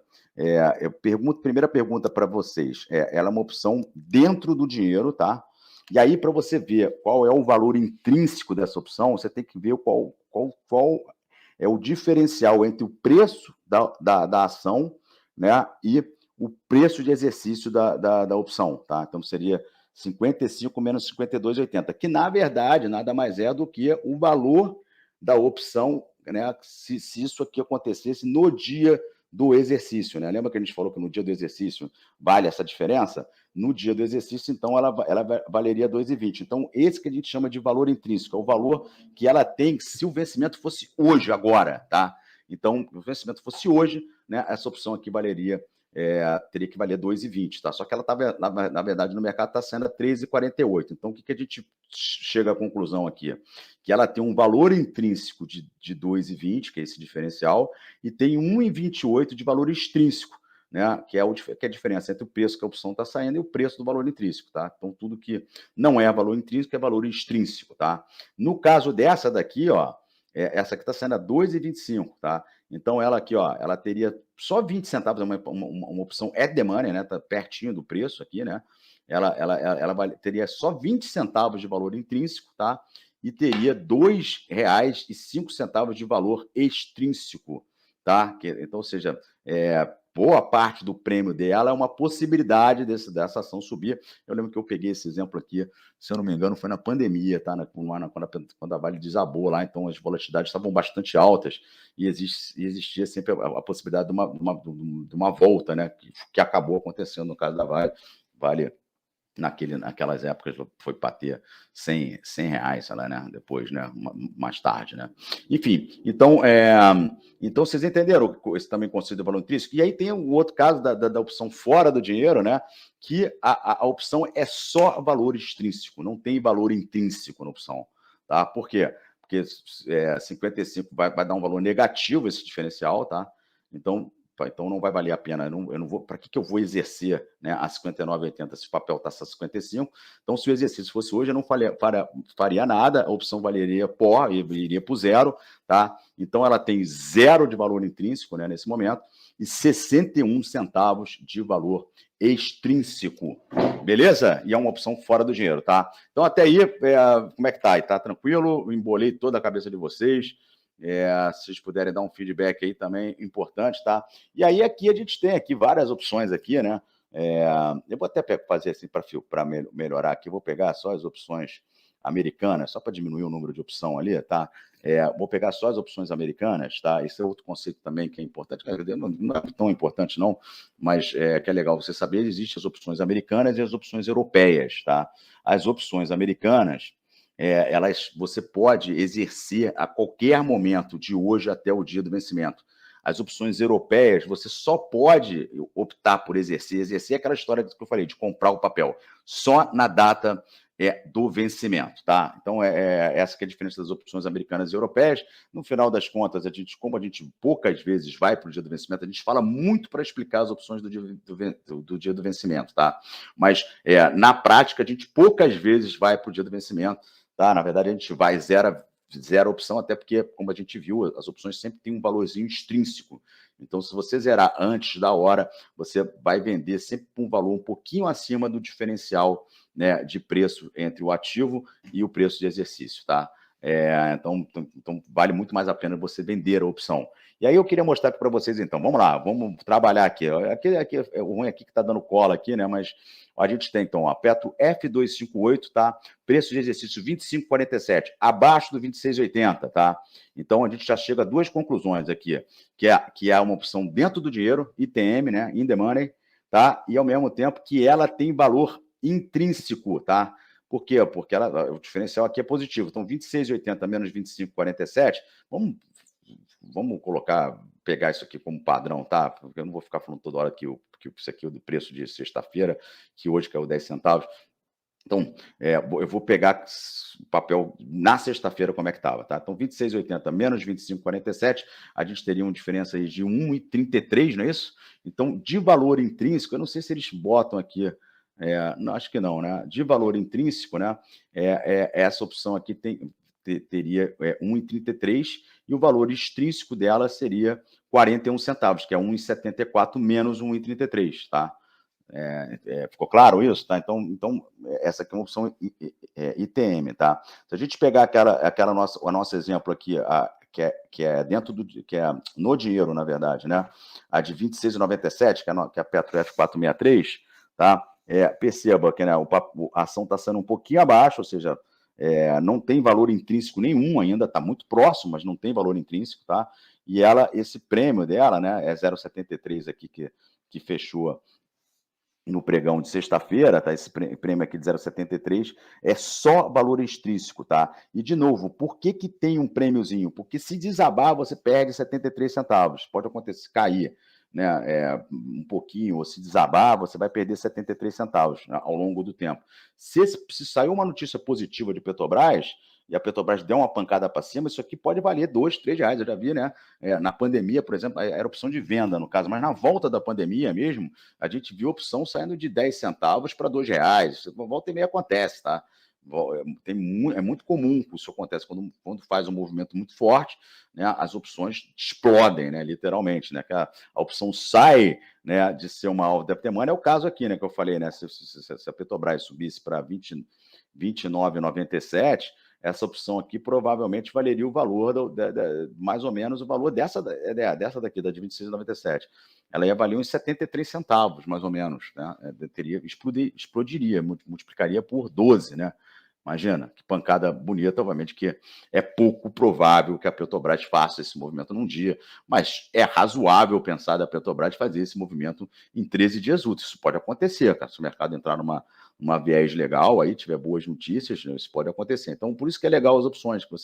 Primeira pergunta para vocês. Ela é uma opção dentro do dinheiro, tá? E aí, para você ver qual é o valor intrínseco dessa opção, você tem que ver qual é o diferencial entre o preço da ação, né, e o preço de exercício da opção, tá? Então, seria 55 menos 52,80, que, na verdade, nada mais é do que o valor da opção, né, se isso aqui acontecesse no dia do exercício, né? Lembra que a gente falou que no dia do exercício vale essa diferença? No dia do exercício, então, ela valeria 2,20. Então, esse que a gente chama de valor intrínseco, é o valor que ela tem se o vencimento fosse hoje, agora, tá? Então, se o vencimento fosse hoje, né, essa opção aqui teria que valer 2,20, tá? Só que ela estava, na verdade, no mercado está sendo a 13,48. Então, o que a gente chega à conclusão aqui? Que ela tem um valor intrínseco de 2,20, que é esse diferencial, e tem 1,28 de valor extrínseco, né? Que é a diferença entre o preço que a opção está saindo e o preço do valor intrínseco, tá? Então, tudo que não é valor intrínseco é valor extrínseco, tá? No caso dessa daqui, ó, essa aqui está sendo a 2,25, tá? Então, ela aqui, ó, ela teria só 20 centavos, uma opção at the money, né? Tá pertinho do preço aqui, né? Ela teria só 20 centavos de valor intrínseco, tá? E teria R$ 2,05 de valor extrínseco, tá? Então, ou seja, boa parte do prêmio dela é uma possibilidade dessa ação subir. Eu lembro que eu peguei esse exemplo aqui, se eu não me engano, foi na pandemia, tá? Quando a Vale desabou lá, então as volatilidades estavam bastante altas e existia sempre a possibilidade de uma volta, né? Que acabou acontecendo no caso da Vale. Vale naquelas épocas foi bater R$ 100 reais, sei lá, né? Depois, né? Mais tarde, né? Enfim, então vocês entenderam esse também conceito de valor intrínseco. E aí tem o outro caso da opção fora do dinheiro, né? Que a opção é só valor extrínseco, não tem valor intrínseco na opção, tá? Por quê? Porque 55 vai dar um valor negativo esse diferencial, tá? Então não vai valer a pena. Eu não vou. Para que eu vou exercer, né, a 59,80 se o papel está a 55? Então, se o exercício fosse hoje, eu não faria nada, a opção valeria pó, iria para o zero, tá? Então, ela tem zero de valor intrínseco, né, nesse momento, e 61 centavos de valor extrínseco. Beleza? E é uma opção fora do dinheiro, tá? Então, até aí, como é que tá? Tá tranquilo? Eu embolei toda a cabeça de vocês. Se vocês puderem dar um feedback aí também, importante, tá? E aí aqui a gente tem aqui várias opções aqui, né? Eu vou até fazer assim para melhorar aqui, vou pegar só as opções americanas, só para diminuir o número de opção ali, tá? Vou pegar só as opções americanas, tá? Esse é outro conceito também que é importante, não é tão importante não, mas que é legal você saber, existem as opções americanas e as opções europeias, tá? As opções americanas, você pode exercer a qualquer momento, de hoje até o dia do vencimento. As opções europeias, você só pode optar por exercer. Exercer é aquela história que eu falei, de comprar o papel, só na data do vencimento, tá? Então, essa que é a diferença das opções americanas e europeias. No final das contas, como a gente poucas vezes vai para o dia do vencimento, a gente fala muito para explicar as opções do dia do vencimento, tá? Mas, na prática, a gente poucas vezes vai para o dia do vencimento, tá? Na verdade, a gente vai zero opção, até porque, como a gente viu, as opções sempre têm um valorzinho extrínseco. Então, se você zerar antes da hora, você vai vender sempre com um valor um pouquinho acima do diferencial, né, de preço entre o ativo e o preço de exercício, tá? Então, vale muito mais a pena você vender a opção. E aí eu queria mostrar para vocês, então, vamos lá, vamos trabalhar aqui. Aqui o ruim aqui que está dando cola aqui, né? Mas a gente tem, então, aperto F258, tá? Preço de exercício 25,47, abaixo do 26,80, tá? Então, a gente já chega a duas conclusões aqui, que é uma opção dentro do dinheiro, ITM, né? In the money, tá? E, ao mesmo tempo, que ela tem valor intrínseco, tá? Por quê? Porque o diferencial aqui é positivo. Então, 26,80 menos 25,47, vamos pegar isso aqui como padrão, tá? Porque eu não vou ficar falando toda hora que isso aqui é o preço de sexta-feira, que hoje caiu 10 centavos. Então, eu vou pegar o papel na sexta-feira como é que estava, tá? Então, 26,80 menos 25,47, a gente teria uma diferença aí de 1,33, não é isso? Então, de valor intrínseco, eu não sei se eles botam aqui, não, acho que não, né? De valor intrínseco, né? Essa opção aqui teria 1,33 e o valor extrínseco dela seria 41 centavos, que é 1,74 menos 1,33, tá? Ficou claro isso? Tá? Então, essa aqui é uma opção ITM. Tá? Se a gente pegar o nosso exemplo aqui, que é dentro do que é no dinheiro, na verdade, né? A de 26,97, que é a Petro F463, tá? Perceba que, né, a ação está sendo um pouquinho abaixo, ou seja, não tem valor intrínseco nenhum ainda, está muito próximo, mas não tem valor intrínseco, tá? E esse prêmio dela, né, é 0,73 aqui que fechou no pregão de sexta-feira, tá? Esse prêmio aqui de 0,73 é só valor extrínseco, tá? E, de novo, por que tem um prêmiozinho? Porque se desabar, você perde 73 centavos. Pode acontecer, cair, né, um pouquinho, ou se desabar, você vai perder 73 centavos, né, ao longo do tempo. Se sair uma notícia positiva de Petrobras, e a Petrobras der uma pancada para cima, isso aqui pode valer R$2, R$3. Eu já vi, né? Na pandemia, por exemplo, era opção de venda, no caso, mas na volta da pandemia mesmo, a gente viu opção saindo de 10 centavos para R$2. Volta e meia acontece, tá? É muito comum que isso acontece quando faz um movimento muito forte, né? As opções explodem, né? Literalmente, né? Que a opção sai, né, de ser uma alvo da semana. É o caso aqui, né? Que eu falei, né? Se a Petrobras subisse para 29,97, essa opção aqui provavelmente valeria o valor, mais ou menos o valor dessa daqui, da de 26,97. Ela ia valer uns 73 centavos, mais ou menos, né? Explodiria, multiplicaria por 12, né? Imagina, que pancada bonita, obviamente que é pouco provável que a Petrobras faça esse movimento num dia, mas é razoável pensar da Petrobras fazer esse movimento em 13 dias úteis. Isso pode acontecer, cara. Se o mercado entrar numa viés legal, aí tiver boas notícias, né, isso pode acontecer. Então, por isso que é legal as opções, que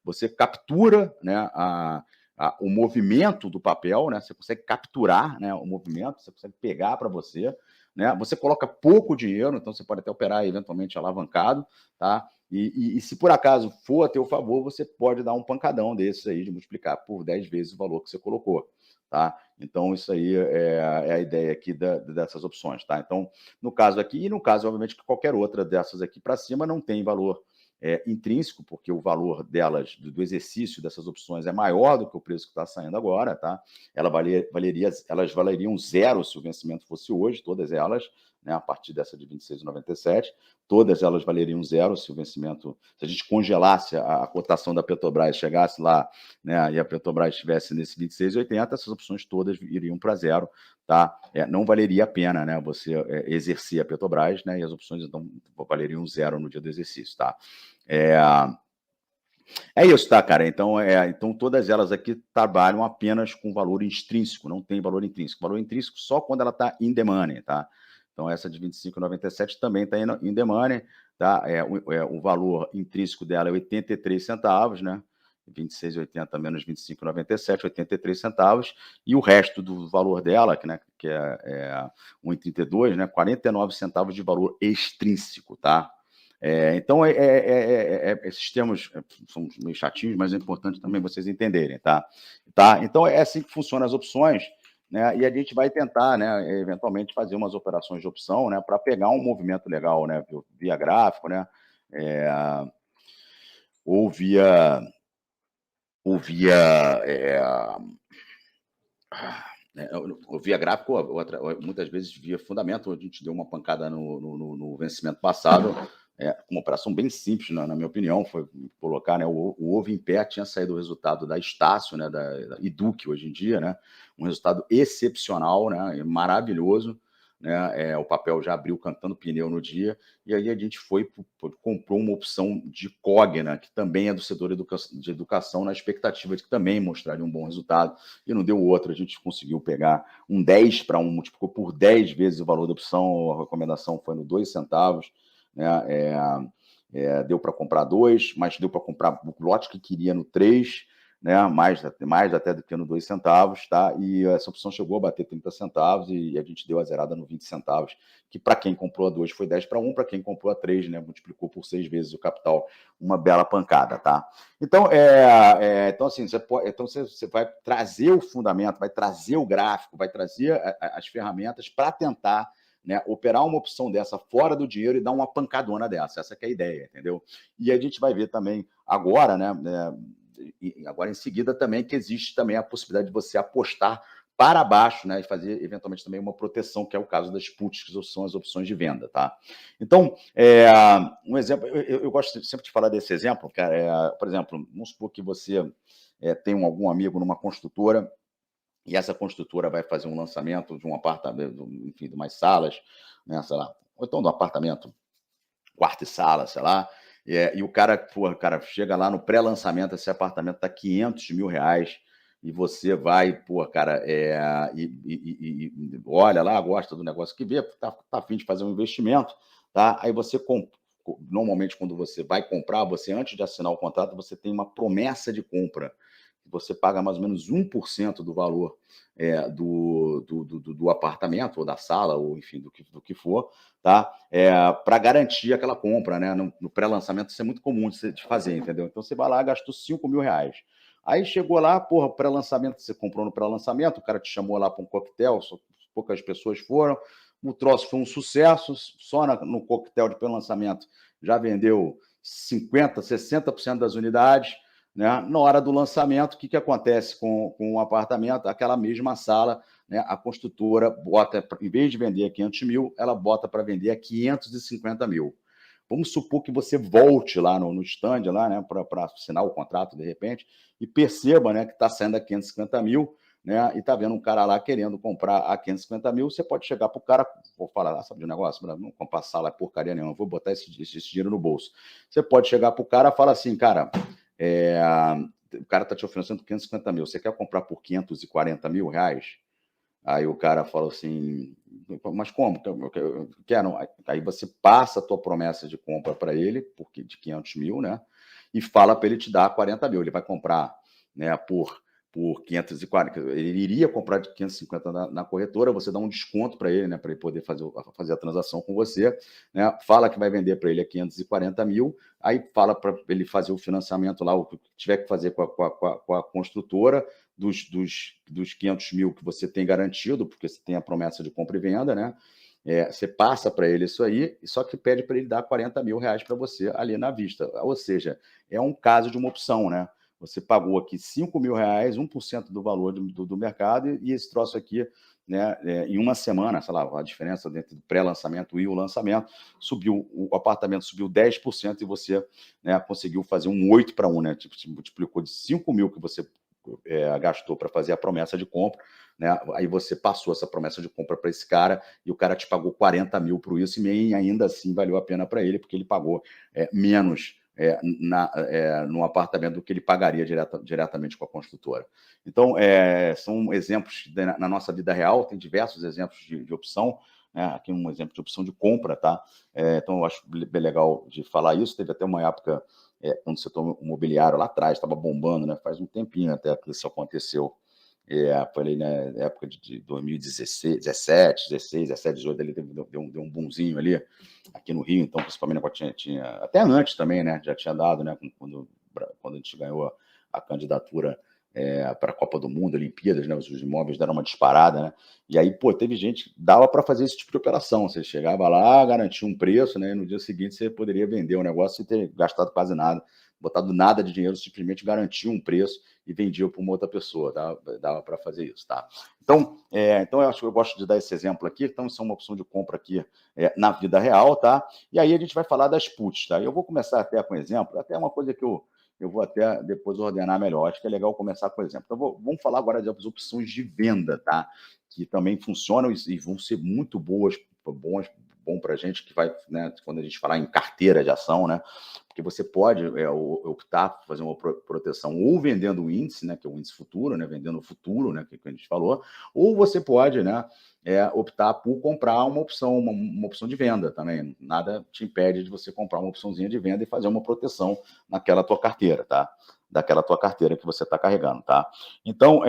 você captura, né, o movimento do papel, né? Você consegue capturar, né, o movimento, você consegue pegar para você, né? Você coloca pouco dinheiro, então você pode até operar eventualmente alavancado, tá? E se por acaso for a teu favor, você pode dar um pancadão desses aí, de multiplicar por 10 vezes o valor que você colocou, tá? Então, isso aí é a ideia aqui dessas opções, tá? Então, no caso aqui, e no caso, obviamente, que qualquer outra dessas aqui para cima não tem valor intrínseco, porque o valor delas, do exercício dessas opções, é maior do que o preço que está saindo agora, tá? Elas valeriam zero se o vencimento fosse hoje, todas elas, né, a partir dessa de 26,97, todas elas valeriam zero se o vencimento, se a gente congelasse a cotação da Petrobras, chegasse lá, né, e a Petrobras estivesse nesse 26,80, essas opções todas iriam para zero, tá? Não valeria a pena, né, você exercer a Petrobras, né, e as opções então valeriam zero no dia do exercício, tá? É isso, tá, cara? Então todas elas aqui trabalham apenas com valor extrínseco, não tem valor intrínseco. Valor intrínseco só quando ela está in the money, tá? Então essa de 25,97 também está in the money, tá? O valor intrínseco dela é 83 centavos, né? 26,80 menos 25,97, 83 centavos. E o resto do valor dela, que é 1,32, né? 49 centavos de valor extrínseco, tá? Então, esses termos são meio chatinhos, mas é importante também vocês entenderem, tá? Então, é assim que funcionam as opções, né? E a gente vai tentar, né, eventualmente, fazer umas operações de opção, né, para pegar um movimento legal, né, via gráfico, né, é, ou via ou via gráfico, muitas vezes via fundamento. A gente deu uma pancada no vencimento passado, uma operação bem simples, na minha opinião, foi colocar, né, o ovo em pé. Tinha saído o resultado da Estácio, né, da Iduc hoje em dia, né, um resultado excepcional, né, maravilhoso, né, o papel já abriu cantando pneu no dia, e aí a gente comprou uma opção de Cogna, que também é do setor de educação, na expectativa de que também mostraria um bom resultado, e não deu outro. A gente conseguiu pegar um 10 para 1, multiplicou por 10 vezes o valor da opção, a recomendação foi no 2 centavos, né? Deu para comprar 2, mas deu para comprar o lote que queria no 3, né? Mais até do que no 2 centavos, tá? E essa opção chegou a bater 30 centavos e a gente deu a zerada no 20 centavos, que para quem comprou a 2 foi 10 para 1, para quem comprou a 3, né, multiplicou por 6 vezes o capital, uma bela pancada, tá? Então, então assim, você vai trazer o fundamento, vai trazer o gráfico, vai trazer as ferramentas para tentar, né, operar uma opção dessa fora do dinheiro e dar uma pancadona dessa. Essa que é a ideia, entendeu? E a gente vai ver também agora, né, agora em seguida também, que existe também a possibilidade de você apostar para baixo, né, e fazer eventualmente também uma proteção, que é o caso das puts, que são as opções de venda, tá? Então, um exemplo, eu gosto sempre de falar desse exemplo, cara, por exemplo, vamos supor que você tem algum amigo numa construtora e essa construtora vai fazer um lançamento de um apartamento, enfim, de umas salas, né, sei lá, ou então de um apartamento, quarto e sala, sei lá, e o cara, pô, cara, chega lá no pré-lançamento, esse apartamento tá R$ 500 mil, e você vai, pô, cara, olha lá, gosta do negócio que vê, tá a fim de fazer um investimento, tá? Aí você normalmente quando você vai comprar, você antes de assinar o contrato, você tem uma promessa de compra. Você paga mais ou menos 1% do valor do apartamento, ou da sala, ou enfim, do que for, tá? Para garantir aquela compra, né? No pré-lançamento, isso é muito comum de fazer, entendeu? Então você vai lá, gastou R$ 5.000. Aí chegou lá, porra, pré-lançamento, você comprou no pré-lançamento, o cara te chamou lá para um coquetel, só poucas pessoas foram, o troço foi um sucesso, só no coquetel de pré-lançamento já vendeu 50%, 60% das unidades, né? Na hora do lançamento, o que acontece com o apartamento? Aquela mesma sala, né, a construtora bota, em vez de vender a 500 mil, ela bota para vender a 550 mil. Vamos supor que você volte lá no stand, lá, né, para assinar o contrato, de repente, e perceba, né, que está saindo a 550 mil, né, e está vendo um cara lá querendo comprar a 550 mil, você pode chegar para o cara, vou falar, sabe de um negócio? Não comprar sala é porcaria nenhuma, vou botar esse dinheiro no bolso. Você pode chegar para o cara e falar assim, cara, o cara está te oferecendo 550 mil, você quer comprar por R$ 540 mil? Aí o cara falou assim, mas como? Eu quero. Aí você passa a tua promessa de compra para ele, porque de 500 mil, né? E fala para ele te dar 40 mil. Ele vai comprar, né, por 540. Ele iria comprar de 550 na corretora, você dá um desconto para ele, né, para ele poder fazer a transação com você, né? Fala que vai vender para ele a 540 mil, aí fala para ele fazer o financiamento lá, o que tiver que fazer com a construtora, dos 500 mil que você tem garantido, porque você tem a promessa de compra e venda, né? Você passa para ele isso aí, só que pede para ele dar R$ 40 mil para você ali na vista. Ou seja, é um caso de uma opção, né? Você pagou aqui R$ 5.000, 1% do valor do mercado, e esse troço aqui, né, em uma semana, sei lá, a diferença entre o pré-lançamento e o lançamento, o apartamento subiu 10% e você, né, conseguiu fazer um 8-1, né? Tipo, se multiplicou de 5 mil que você gastou para fazer a promessa de compra, né? Aí você passou essa promessa de compra para esse cara e o cara te pagou 40 mil por isso, e ainda assim valeu a pena para ele, porque ele pagou menos no apartamento do que ele pagaria diretamente com a construtora. Então, são exemplos na nossa vida real, tem diversos exemplos de opção, né? Aqui um exemplo de opção de compra, tá? Então, eu acho bem legal de falar isso. Teve até uma época, quando o setor imobiliário lá atrás estava bombando, né? Faz um tempinho até que isso aconteceu. Foi ali na época de 2016, 17, 16, 17, 18, ali deu um boomzinho ali, aqui no Rio, então, principalmente agora tinha até antes também, né? Já tinha dado, né? Quando a gente ganhou a candidatura para a Copa do Mundo, Olimpíadas, né? Os imóveis deram uma disparada, né? E aí, pô, teve gente que dava para fazer esse tipo de operação. Você chegava lá, garantia um preço, né? E no dia seguinte você poderia vender o negócio sem ter gastado quase nada, botado nada de dinheiro, simplesmente garantia um preço e vendia para uma outra pessoa. Dava para fazer isso, tá? Então eu gosto de dar esse exemplo aqui. Então, isso é uma opção de compra aqui na vida real, tá? E aí a gente vai falar das puts, tá? Eu vou começar até com exemplo, até uma coisa que eu vou até depois ordenar melhor. Acho que é legal começar com exemplo. Então, vamos falar agora das opções de venda, tá? Que também funcionam e vão ser muito bom para a gente que vai, né, quando a gente falar em carteira de ação, né? Porque você pode optar por fazer uma proteção ou vendendo o índice, né, que é o índice futuro, né, vendendo o futuro, né, que a gente falou, ou você pode, né, optar por comprar uma opção de venda também. Nada te impede de você comprar uma opçãozinha de venda e fazer uma proteção naquela tua carteira, tá? Daquela tua carteira que você está carregando, tá? Então,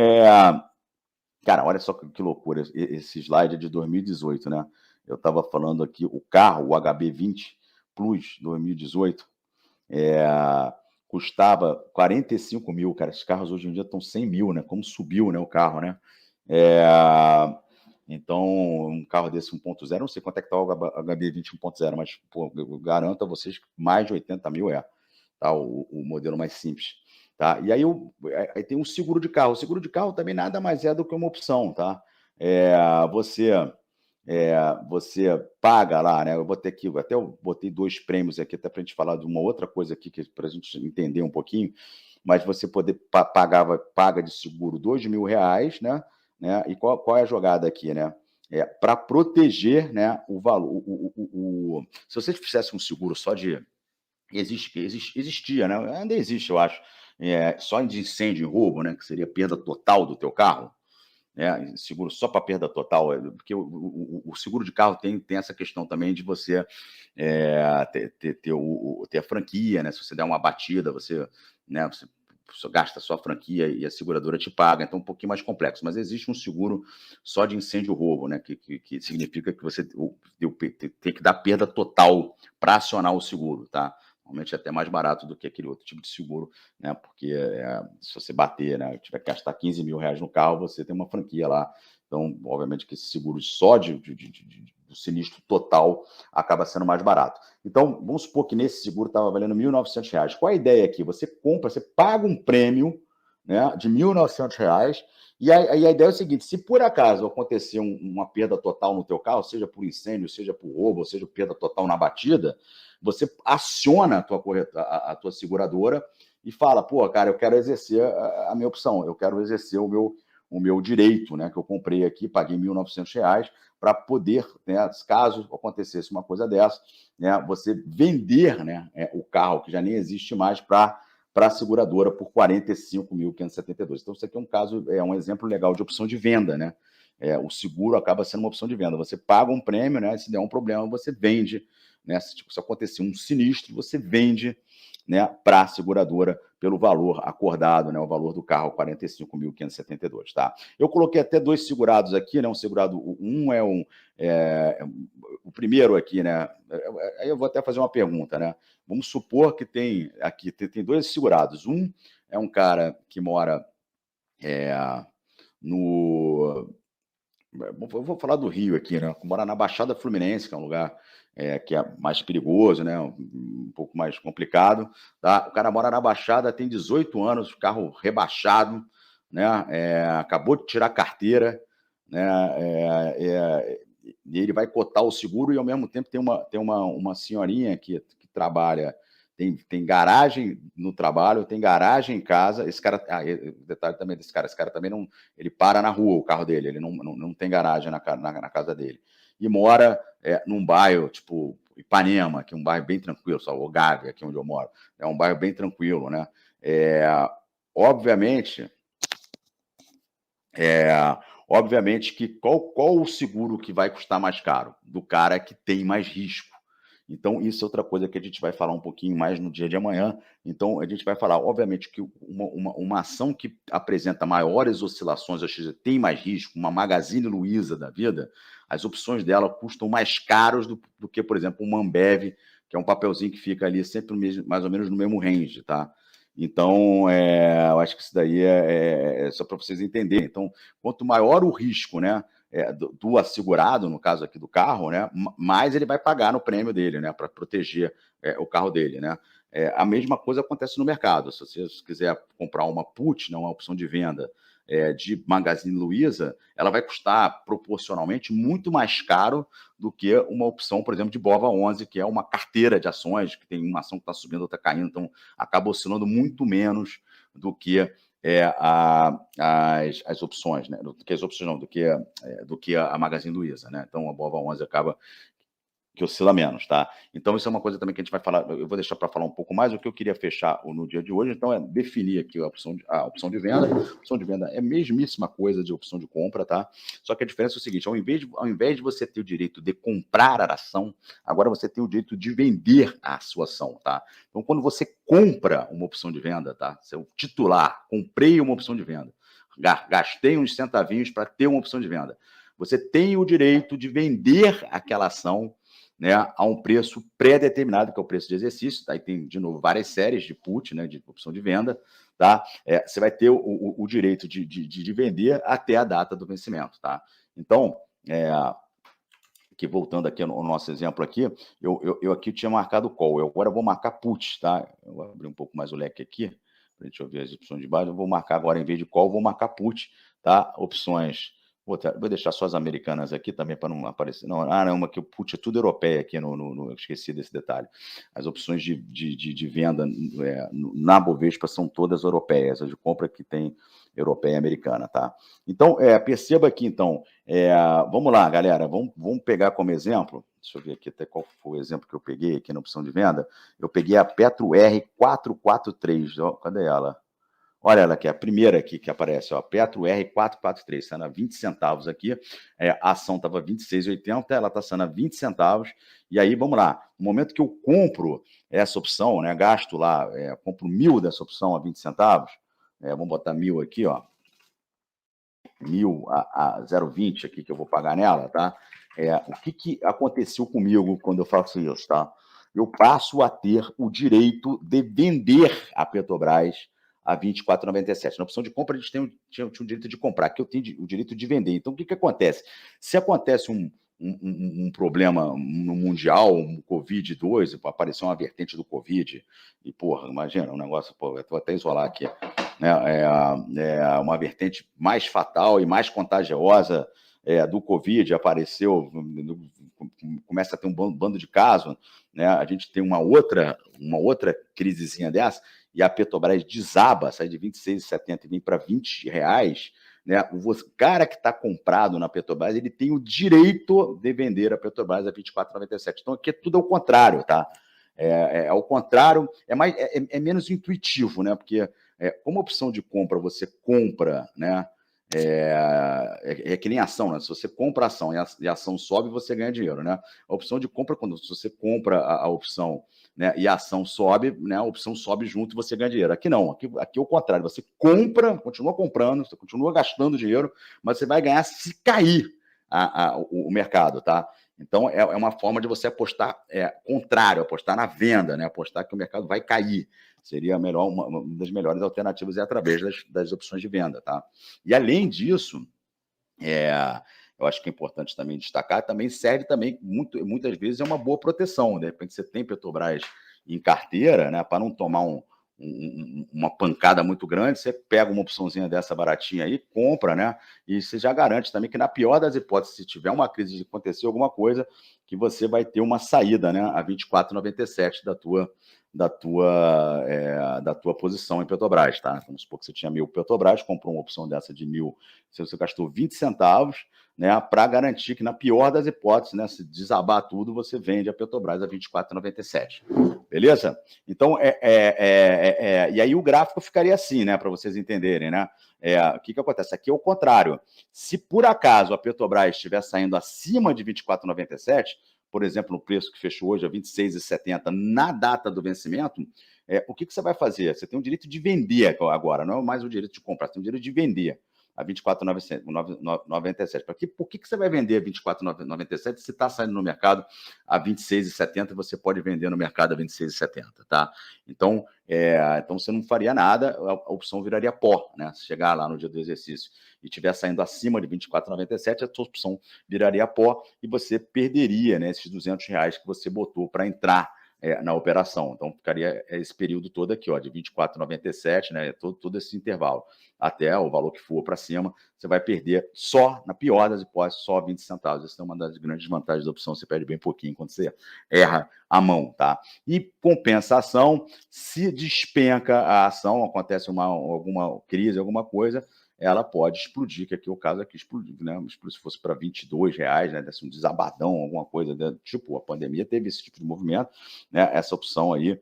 cara, olha só que loucura, esse slide é de 2018, né? Eu estava falando aqui, o carro, o HB20 Plus 2018, é, custava 45 mil, cara. Esses carros hoje em dia estão 100 mil, né? Como subiu, né, o carro, né? É, então, um carro desse 1.0, não sei quanto é que está o HB20 1.0, mas pô, eu garanto a vocês que mais de 80 mil tá? O modelo mais simples. tá? E aí tem um seguro de carro. O seguro de carro também nada mais é do que uma opção, tá? É, você você paga lá, né? Eu botei aqui, até eu botei 2 prêmios aqui, até para a gente falar de uma outra coisa aqui, para a gente entender um pouquinho, mas você poder paga de seguro R$ 2.000, né? E qual é a jogada aqui, né? Para proteger, né, o valor. Se você fizesse um seguro só de. Existia, né? Ainda existe, eu acho. Só de incêndio e roubo, né? Que seria perda total do teu carro, seguro só para perda total, porque o seguro de carro tem essa questão também de você ter a franquia, né? Se você der uma batida, né, você gasta a sua franquia e a seguradora te paga, então é um pouquinho mais complexo. Mas existe um seguro só de incêndio e roubo, né? Que significa que você tem que dar perda total para acionar o seguro, tá? Normalmente é até mais barato do que aquele outro tipo de seguro, né? Porque se você bater, né, tiver que gastar R$ 15.000 no carro, você tem uma franquia lá. Então, obviamente que esse seguro só do sinistro total acaba sendo mais barato. Então, vamos supor que nesse seguro estava valendo R$ 1.900. Qual a ideia aqui? Você compra, você paga um prêmio, né, de R$ 1.900, e a ideia é o seguinte: se por acaso acontecer uma perda total no teu carro, seja por incêndio, seja por roubo, seja perda total na batida, você aciona a tua seguradora e fala: pô, cara, eu quero exercer a minha opção, eu quero exercer o meu direito, né, que eu comprei aqui, paguei R$ 1.900 para poder, né, caso acontecesse uma coisa dessa, né, você vender, né, o carro, que já nem existe mais, para a seguradora por R$ 45.572. Então, isso aqui é um caso, um exemplo legal de opção de venda, né? O seguro acaba sendo uma opção de venda. Você paga um prêmio, né? Se der um problema, você vende, né? Se acontecer um sinistro, você vende, né, para a seguradora pelo valor acordado, né, o valor do carro, 45.572, tá? Eu coloquei até 2 segurados aqui, né? Um segurado, o primeiro aqui, né? Aí eu vou até fazer uma pergunta, né? Vamos supor que tem 2 segurados. Um é um cara que mora no eu vou falar do Rio aqui, né? Mora na Baixada Fluminense, que é um lugar que é mais perigoso, né? Um pouco mais complicado, tá? O cara mora na Baixada, tem 18 anos, carro rebaixado, né? Acabou de tirar a carteira, né? E ele vai cotar o seguro e ao mesmo tempo tem uma senhorinha que trabalha. Tem garagem no trabalho, tem garagem em casa. Esse cara, detalhe também desse cara, esse cara também não, ele para na rua o carro dele, ele não tem garagem na casa dele. E mora num bairro tipo Ipanema, que é um bairro bem tranquilo, só o Gávea, aqui onde eu moro. É um bairro bem tranquilo, né? Obviamente, é, obviamente que qual o seguro que vai custar mais caro? Do cara que tem mais risco. Então, isso é outra coisa que a gente vai falar um pouquinho mais no dia de amanhã. Então, a gente vai falar, obviamente, que uma ação que apresenta maiores oscilações, ou seja, tem mais risco, uma Magazine Luiza da vida, as opções dela custam mais caros do que, por exemplo, uma Ambev, que é um papelzinho que fica ali sempre mais ou menos no mesmo range, tá? Então, eu acho que isso daí é só para vocês entenderem. Então, quanto maior o risco, né, do assegurado, no caso aqui do carro, né, mais ele vai pagar no prêmio dele, né, para proteger o carro dele, né. A mesma coisa acontece no mercado. Se você quiser comprar uma put, né, uma opção de venda de Magazine Luiza, ela vai custar proporcionalmente muito mais caro do que uma opção, por exemplo, de BOVA11, que é uma carteira de ações, que tem uma ação que está subindo, outra caindo, então acaba oscilando muito menos do que as opções, né? Do que as opções, não, do que a Magazine Luiza, né? Então a BOVA11 acaba que oscila menos, tá? Então, isso é uma coisa também que a gente vai falar, eu vou deixar para falar um pouco mais. O que eu queria fechar no dia de hoje, então, é definir aqui a opção de venda. A opção de venda é a mesmíssima coisa de opção de compra, tá? Só que a diferença é o seguinte: ao invés de você ter o direito de comprar a ação, agora você tem o direito de vender a sua ação, tá? Então, quando você compra uma opção de venda, tá? Você é o titular, comprei uma opção de venda, gastei uns centavinhos para ter uma opção de venda. Você tem o direito de vender aquela ação, né, a um preço pré-determinado, que é o preço de exercício. Aí tem, de novo, várias séries de put, né, de opção de venda, tá? Você vai ter o direito de vender até a data do vencimento, tá? Então, que voltando aqui no nosso exemplo aqui, eu aqui tinha marcado call, eu agora vou marcar put, tá? Eu vou abrir um pouco mais o leque aqui, Deixa eu ver as opções de baixo. Eu vou marcar agora, em vez de call, vou marcar put, tá? Opções. Vou deixar só as americanas aqui também para não aparecer. Não, uma que o put é tudo europeia aqui, eu esqueci desse detalhe. As opções de venda na Bovespa são todas europeias, as de compra que tem europeia e americana, tá? Então, perceba aqui, então, vamos lá, galera, vamos pegar como exemplo, deixa eu ver aqui até qual foi o exemplo que eu peguei aqui na opção de venda. Eu peguei a Petro R443, ó, cadê ela? Olha ela aqui, a primeira aqui que aparece, ó, Petro R443, está a 20 centavos aqui, a ação estava 26,80, ela está sendo a 20 centavos, e aí, vamos lá, no momento que eu compro essa opção, né, gasto lá, compro 1.000 dessa opção a 20 centavos, vamos botar 1.000 aqui, ó, 1.000 a 0,20 aqui que eu vou pagar nela, tá? O que aconteceu comigo quando eu faço isso, tá? Eu passo a ter o direito de vender a Petrobras a R$ 24,97. Na opção de compra, a gente tinha o direito de comprar, aqui eu tenho o direito de vender. Então, o que acontece? Se acontece um problema no Mundial, um Covid-2, apareceu uma vertente do Covid, e, porra, imagina, um negócio, pô, eu vou até isolar aqui, né, uma vertente mais fatal e mais contagiosa do Covid, apareceu, começa a ter um bando de casos, né, a gente tem uma outra crisezinha dessa, e a Petrobras desaba, sai de 26,70 e vem para R$ 20, né? O cara que está comprado na Petrobras, ele tem o direito de vender a Petrobras a R$ 24,97. Então, aqui é tudo ao contrário, tá? Ao contrário, menos intuitivo, né? Porque como opção de compra, você compra, né? Que nem ação, né? Se você compra a ação e a ação sobe, você ganha dinheiro, né? A opção de compra, se você compra a opção, né, e a ação sobe, né, a opção sobe junto e você ganha dinheiro. Aqui não, aqui é o contrário. Você compra, continua comprando, você continua gastando dinheiro, mas você vai ganhar se cair o mercado, tá? Então, é uma forma de você apostar contrário, apostar na venda, né? Apostar que o mercado vai cair. Seria uma das melhores alternativas através das opções de venda, tá? E, além disso, eu acho que é importante também destacar, também serve também, muitas vezes, é uma boa proteção. De repente, você tem Petrobras em carteira, né, para não tomar uma pancada muito grande, você pega uma opçãozinha dessa baratinha aí, compra, né, e você já garante também que, na pior das hipóteses, se tiver uma crise, de acontecer alguma coisa, que você vai ter uma saída, né, a R$ 24,97 da tua posição em Petrobras, tá? Vamos supor que você tinha 1.000 Petrobras, comprou uma opção dessa de 1.000, se você gastou 20 centavos, né, para garantir que, na pior das hipóteses, né, se desabar tudo, você vende a Petrobras a R$ 24,97. Beleza? Então, e aí o gráfico ficaria assim, né, para vocês entenderem, né? O que acontece? Aqui é o contrário. Se por acaso a Petrobras estiver saindo acima de R$ 24,97, por exemplo, no preço que fechou hoje, a R$ 26,70, na data do vencimento, o que você vai fazer? Você tem o direito de vender agora, não é mais o direito de comprar, você tem o direito de vender a R$ 24,97. Por que você vai vender a R$ 24,97 se está saindo no mercado a R$ 26,70 e você pode vender no mercado a R$ 26,70, tá? Então, então você não faria nada, a opção viraria pó, né? Se chegar lá no dia do exercício e estiver saindo acima de R$ 24,97, a sua opção viraria pó e você perderia, né, esses R$ 200 que você botou para entrar na operação. Então, ficaria esse período todo aqui, ó, de R$ 24,97, né, todo esse intervalo, até o valor que for para cima, você vai perder só, na pior das hipóteses, só 20 centavos. Essa é uma das grandes vantagens da opção, você perde bem pouquinho quando você erra a mão, tá? E compensação, se despenca a ação, acontece alguma crise, alguma coisa, ela pode explodir, que aqui é o caso aqui, explodir, né? Se fosse para R$ 22, né? Desse um desabadão, alguma coisa, tipo, a pandemia teve esse tipo de movimento, né? Essa opção aí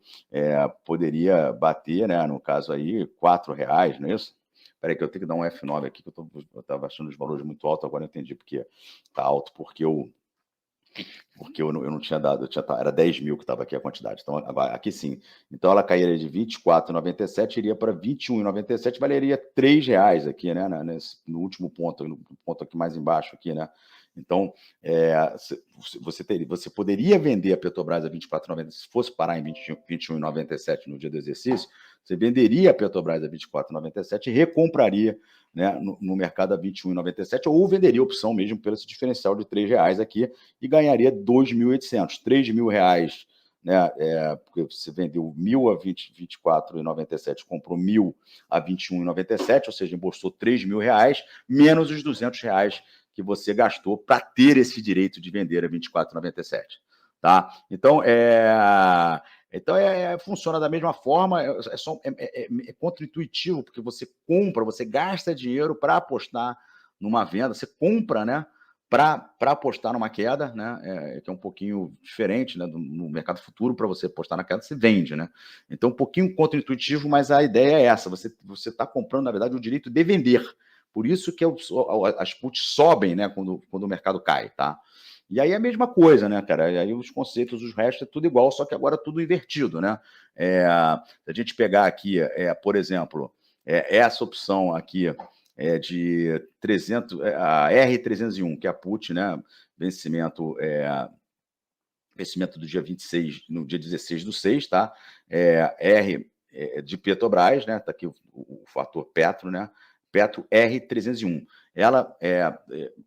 poderia bater, né? No caso aí, R$ 4, não é isso? Espera aí que eu tenho que dar um F9 aqui, que eu estava achando os valores muito altos, agora eu entendi porque está alto, porque eu não tinha dado, era 10.000 que estava aqui a quantidade. Então, agora, aqui sim. Então, ela cairia de R$ 24,97, iria para R$ 21,97, valeria R$ 3 aqui, né? No último ponto, no ponto aqui mais embaixo, aqui, né? Então, você poderia vender a Petrobras a R$ 24,97, se fosse parar em R$ 21,97 no dia do exercício, você venderia a Petrobras a R$ 24,97 e recompraria, né, no mercado a R$ 21,97, ou venderia a opção mesmo pelo esse diferencial de R$ 3 aqui e ganharia R$ 2.800. R$ 3.000 né? Porque você vendeu 1.000 a 24,97, comprou 1.000 a 21,97, ou seja, embolsou R$ 3.000, menos os R$ 200 que você gastou para ter esse direito de vender a 24,97. Tá? Então, funciona da mesma forma, é contra-intuitivo, porque você compra, você gasta dinheiro para apostar numa venda, você compra, né? Para apostar numa queda, né? Que é um pouquinho diferente, né? No mercado futuro, para você apostar na queda, você vende, né? Então, um pouquinho contra-intuitivo, mas a ideia é essa: você está comprando, na verdade, o direito de vender. Por isso que as puts sobem, né? Quando o mercado cai, tá? E aí é a mesma coisa, né, cara? E aí os conceitos, os restos, é tudo igual, só que agora tudo invertido, né? Se a gente pegar aqui, por exemplo, essa opção aqui de 300, a R301, que é a put, né? Vencimento, vencimento do dia 26, no dia 16/6, tá? R de Petrobras, né? Tá aqui o fator Petro, né? Petro R301. Ela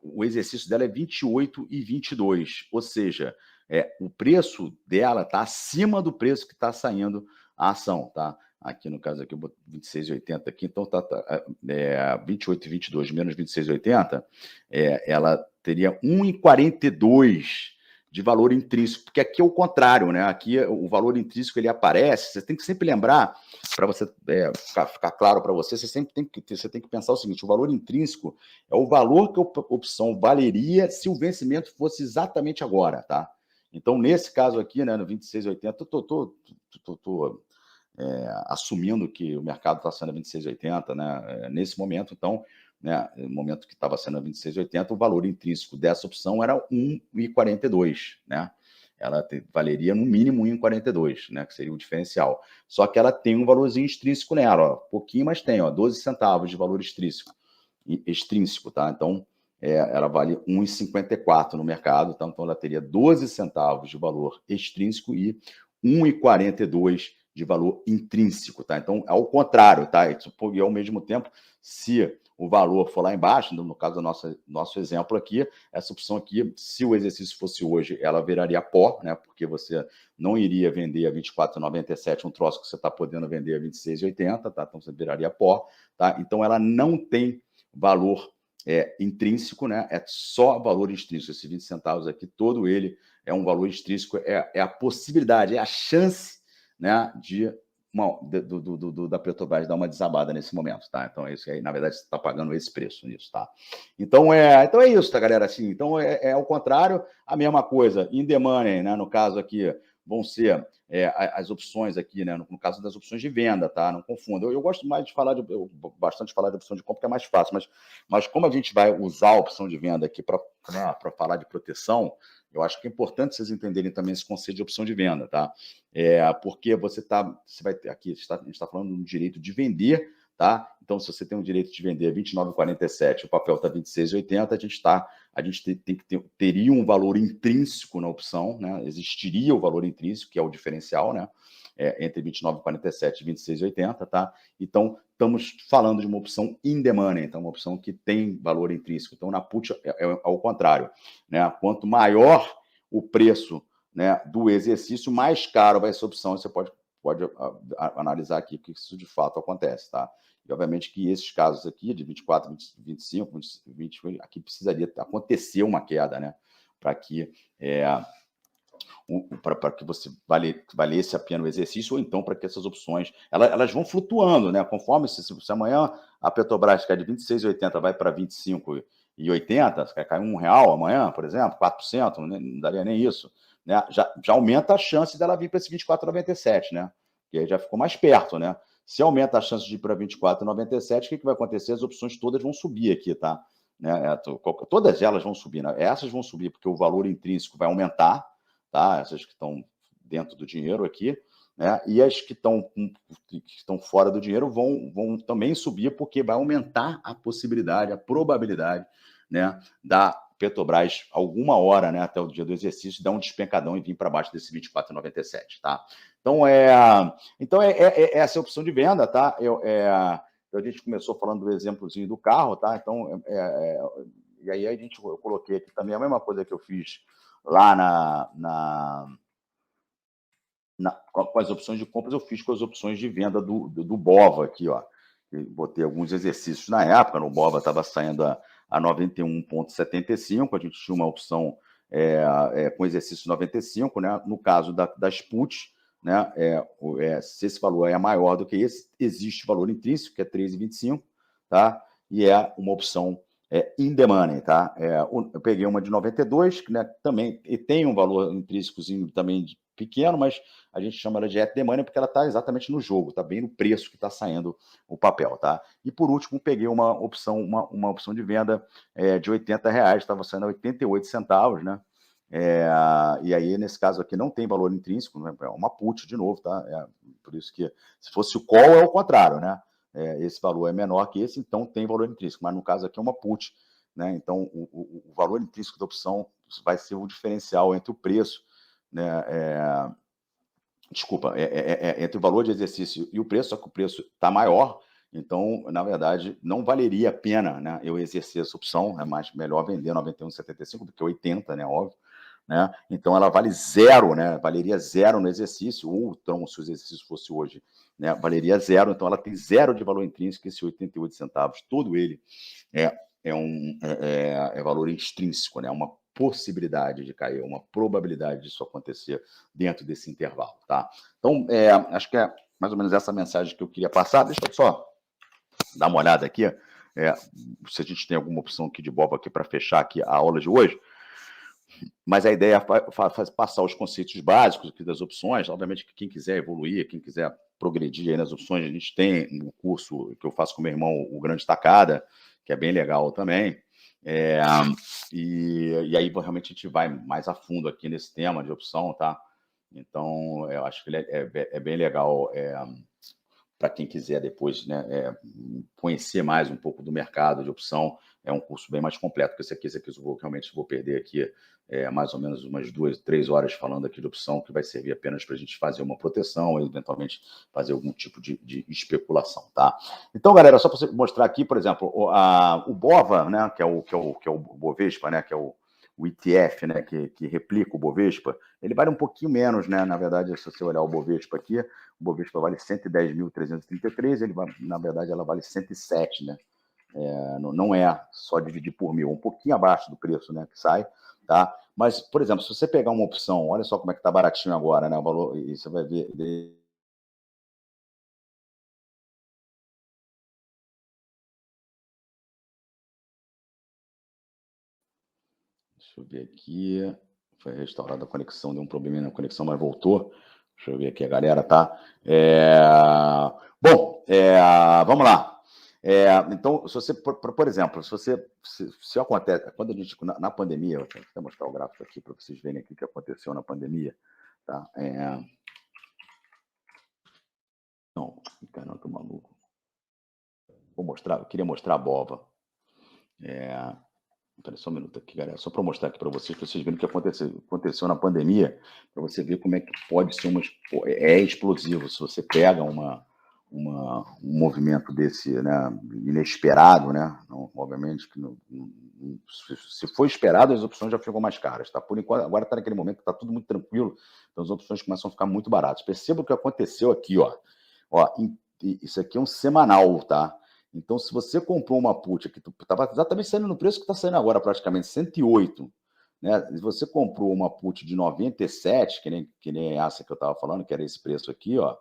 o exercício dela é 28,22, ou seja, o preço dela está acima do preço que está saindo a ação, tá? Aqui no caso aqui eu boto 26,80 aqui, então tá 28,22 menos 26,80, ela teria 1,42 de valor intrínseco, porque aqui é o contrário, né? Aqui o valor intrínseco ele aparece. Você tem que sempre lembrar, para você ficar claro para você, você tem que pensar o seguinte: o valor intrínseco é o valor que a opção valeria se o vencimento fosse exatamente agora, tá? Então, nesse caso aqui, né, no 26,80, eu tô assumindo que o mercado está sendo a 26,80, né? Nesse momento, então, né, no momento que estava sendo a 26,80, o valor intrínseco dessa opção era 1,42, né? Ela valeria no mínimo 1,42, né? Que seria o diferencial. Só que ela tem um valorzinho extrínseco nela, ó, pouquinho, mas tem, ó, 12 centavos de valor extrínseco, tá? Então, ela vale 1,54 no mercado, tá? Então ela teria 12 centavos de valor extrínseco e 1,42 de valor intrínseco, tá? Então, ao contrário, tá? E ao mesmo tempo, se o valor for lá embaixo, no caso do nosso exemplo aqui, essa opção aqui, se o exercício fosse hoje, ela viraria pó, né? Porque você não iria vender a 24,97 um troço que você está podendo vender a 26,80, tá? Então você viraria pó, tá? Então ela não tem valor intrínseco, né? É só valor extrínseco. Esses 20 centavos aqui, todo ele é um valor extrínseco, é a possibilidade, é a chance, né, da Petrobras dar uma desabada nesse momento, tá? Então, isso aí, na verdade, você está pagando esse preço nisso, tá? Então é isso, tá, galera? Assim, então ao contrário, a mesma coisa. In the money, né? No caso aqui, vão ser as opções aqui, né? No caso das opções de venda, tá? Não confunda. Eu gosto mais de falar bastante de falar de opção de compra, que é mais fácil, mas como a gente vai usar a opção de venda aqui para falar de proteção, eu acho que é importante vocês entenderem também esse conceito de opção de venda, tá? Porque você vai ter aqui, a gente está falando do direito de vender, tá? Então, se você tem o direito de vender 29,47, o papel está 26,80, a gente teria um valor intrínseco na opção, né? Existiria o valor intrínseco, que é o diferencial, né? Entre 29,47 e 26,80, tá? Então, estamos falando de uma opção in the money, então uma opção que tem valor intrínseco. Então, na put é ao contrário, né? Quanto maior o preço, né, do exercício, mais caro vai ser a opção. Você pode analisar aqui que isso de fato acontece, tá? E obviamente que esses casos aqui, de 24, 25, 20, aqui precisaria acontecer uma queda, né? Para que para que você valesse a pena o exercício, ou então para que essas opções elas vão flutuando, né? Conforme se amanhã a Petrobras cai de 26,80 vai para 25,80, cai R$ 1 amanhã, por exemplo, 4%, não daria nem isso, né? Já aumenta a chance dela vir para esse 24,97, né? Que aí já ficou mais perto, né? Se aumenta a chance de ir para 24,97, o que vai acontecer? As opções todas vão subir aqui, tá? Né? Todas elas vão subir, né? Essas vão subir porque o valor intrínseco vai aumentar, tá? Essas que estão dentro do dinheiro aqui, né? E as que estão fora do dinheiro vão também subir, porque vai aumentar a possibilidade, a probabilidade, né, da Petrobras, alguma hora, né, até o dia do exercício, dar um despencadão e vir para baixo desse 24,97, tá? Então, essa é a opção de venda, tá? A gente começou falando do exemplozinho do carro, tá? Então, e aí eu coloquei aqui também a mesma coisa que eu fiz lá Com as opções de compras, eu fiz com as opções de venda do BOVA aqui, ó. Eu botei alguns exercícios na época, no BOVA estava saindo a 91,75, a gente tinha uma opção com exercício 95, né? No caso das puts, né? Se esse valor é maior do que esse, existe valor intrínseco, que é 13,25, tá? E é uma opção in the money, tá? Eu peguei uma de 92, que, né, também e tem um valor intrínsecozinho também pequeno, mas a gente chama ela de at the money porque ela está exatamente no jogo, está bem no preço que está saindo o papel, tá? E por último, peguei uma opção de venda de R$80, estava saindo a 88 centavos, né? E aí, nesse caso aqui, não tem valor intrínseco, né? É uma put de novo, tá? Por isso que, se fosse o call, é o contrário, né? Esse valor é menor que esse, então tem valor intrínseco, mas no caso aqui é uma put, né? Então, o valor intrínseco da opção vai ser o diferencial entre o preço, né? Desculpa, entre o valor de exercício e o preço, só que o preço está maior, então, na verdade, não valeria a pena, né, eu exercer essa opção, é mais melhor vender 91,75 do que 80, né, óbvio, né? Então ela vale zero, né? Valeria zero no exercício, ou então, se o exercício fosse hoje, né, valeria zero, então ela tem zero de valor intrínseco, esse 88 centavos, todo ele é valor extrínseco, né? Uma possibilidade de cair, uma probabilidade disso acontecer dentro desse intervalo, tá? Então, acho que é mais ou menos essa mensagem que eu queria passar. Deixa eu só dar uma olhada aqui, se a gente tem alguma opção aqui de boba aqui para fechar aqui a aula de hoje. Mas a ideia é passar os conceitos básicos aqui das opções. Obviamente que quem quiser evoluir, quem quiser progredir aí nas opções, a gente tem um curso que eu faço com meu irmão, o Grande Tacada, que é bem legal também. E aí realmente a gente vai mais a fundo aqui nesse tema de opção, tá? Então, eu acho que ele é bem legal para quem quiser depois, né, conhecer mais um pouco do mercado de opção. É um curso bem mais completo que esse aqui. Eu realmente vou perder aqui mais ou menos umas 2, 3 horas falando aqui de opção, que vai servir apenas para a gente fazer uma proteção ou eventualmente fazer algum tipo de especulação, tá? Então, galera, só para você mostrar aqui, por exemplo, o BOVA, né, que é o Bovespa, né, que é o ETF, né, que replica o Bovespa, ele vale um pouquinho menos, né? Na verdade, se você olhar o Bovespa aqui, o Bovespa vale 110.333, na verdade, ela vale 107, né? Não é só dividir por 1.000, um pouquinho abaixo do preço, né, que sai, tá? Mas, por exemplo, se você pegar uma opção, olha só como é que tá baratinho agora, né, o valor, e você vai ver. Deixa eu ver aqui. Foi restaurada a conexão, deu um probleminha na conexão, mas voltou. Deixa eu ver aqui a galera, tá? Bom, vamos lá. Então, se você, por exemplo, se acontece, quando a gente, na pandemia, vou até mostrar o gráfico aqui para vocês verem aqui o que aconteceu na pandemia, tá? Não, caramba, tô maluco. Eu queria mostrar a BOVA. Espera só um minuto aqui, galera, só para mostrar aqui para vocês verem o que aconteceu na pandemia, para você ver como é que pode ser explosivo. Se você pega um movimento desse, né, inesperado, né? Não, obviamente que se for esperado, as opções já ficam mais caras, tá? Por enquanto, agora está naquele momento que está tudo muito tranquilo, então as opções começam a ficar muito baratas. Perceba o que aconteceu aqui, ó. Isso aqui é um semanal, tá? Então, se você comprou uma put que estava exatamente saindo no preço que está saindo agora, praticamente 108, né? Se você comprou uma put de 97, que nem essa que eu estava falando, que era esse preço aqui, ó.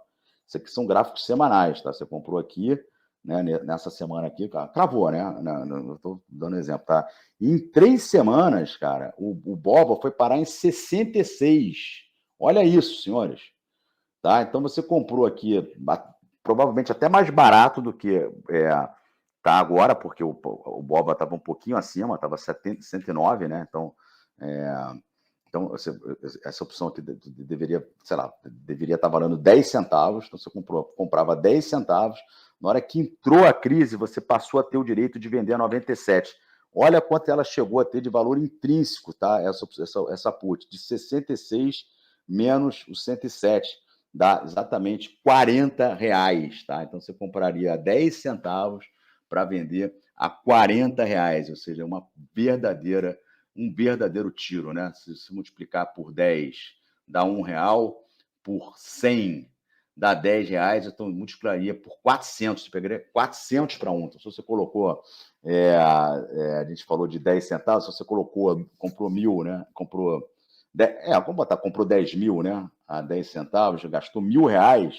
Isso aqui são gráficos semanais, tá? Você comprou aqui, né, nessa semana aqui, cravou, né? Eu estou dando exemplo, tá? E em 3 semanas, cara, o BOVA foi parar em 66. Olha isso, senhores. Tá? Então você comprou aqui provavelmente até mais barato do que tá agora, porque o BOVA estava um pouquinho acima, estava 109, né? Então essa opção aqui deveria, sei lá, deveria estar valendo 10 centavos, então você comprava 10 centavos, na hora que entrou a crise, você passou a ter o direito de vender a 97. Olha quanto ela chegou a ter de valor intrínseco, tá? Essa put, de 66 menos o 107, dá exatamente R$40, tá? Então você compraria 10 centavos para vender a R$40, ou seja, um verdadeiro tiro, né? Se multiplicar por 10 dá R$1, por 100 dá R$10, então multiplicaria por 400, você pegaria 400 para 1. Então, se você colocou, a gente falou de 10 centavos, se você comprou 1.000, né? Vamos botar, comprou 10 mil, né? A 10 centavos, gastou R$1.000,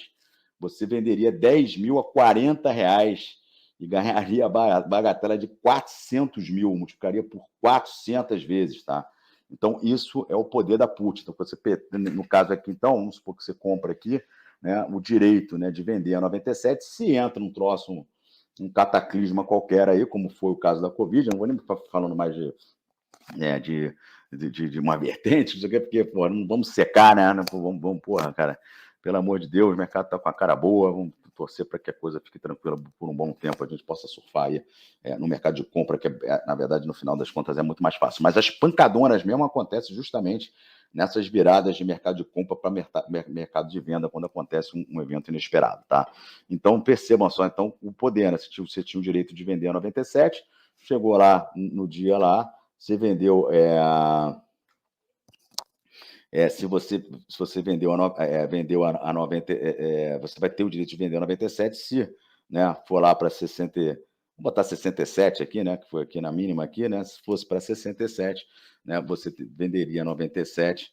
você venderia 10 mil a R$40 e ganharia a bagatela de 400 mil, multiplicaria por 400 vezes, tá? Então, isso é o poder da put. Então, você, no caso aqui, então, vamos supor que você compra aqui, né, o direito, né, de vender a 97, se entra um troço, um cataclisma qualquer aí, como foi o caso da Covid, eu não vou nem ficar falando mais de uma vertente, não sei o quê, porque, pô, não vamos secar, né? Vamos, porra, cara, pelo amor de Deus, o mercado está com a cara boa, vamos torcer para que a coisa fique tranquila por um bom tempo, a gente possa surfar aí no mercado de compra, que na verdade, no final das contas, é muito mais fácil. Mas as pancadonas mesmo acontecem justamente nessas viradas de mercado de compra para mercado de venda, quando acontece um evento inesperado, tá? Então, percebam só, então, o poder, né? Você tinha o direito de vender a 97, chegou lá no dia lá, você vendeu se você vendeu a 90, você vai ter o direito de vender a 97 se, né, for lá para 60, vamos botar 67 aqui, né, que foi aqui na mínima aqui, né, se fosse para 67, né, você venderia a 97.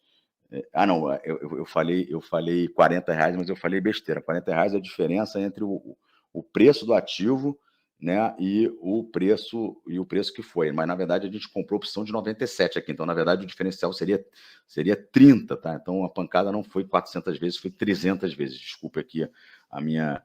Não, eu falei R$40, mas eu falei besteira. R$40 é a diferença entre o preço do ativo, né, e o preço que foi. Mas, na verdade, a gente comprou a opção de 97 aqui. Então, na verdade, o diferencial seria 30, tá? Então, a pancada não foi 400 vezes, foi 300 vezes. Desculpe aqui a minha...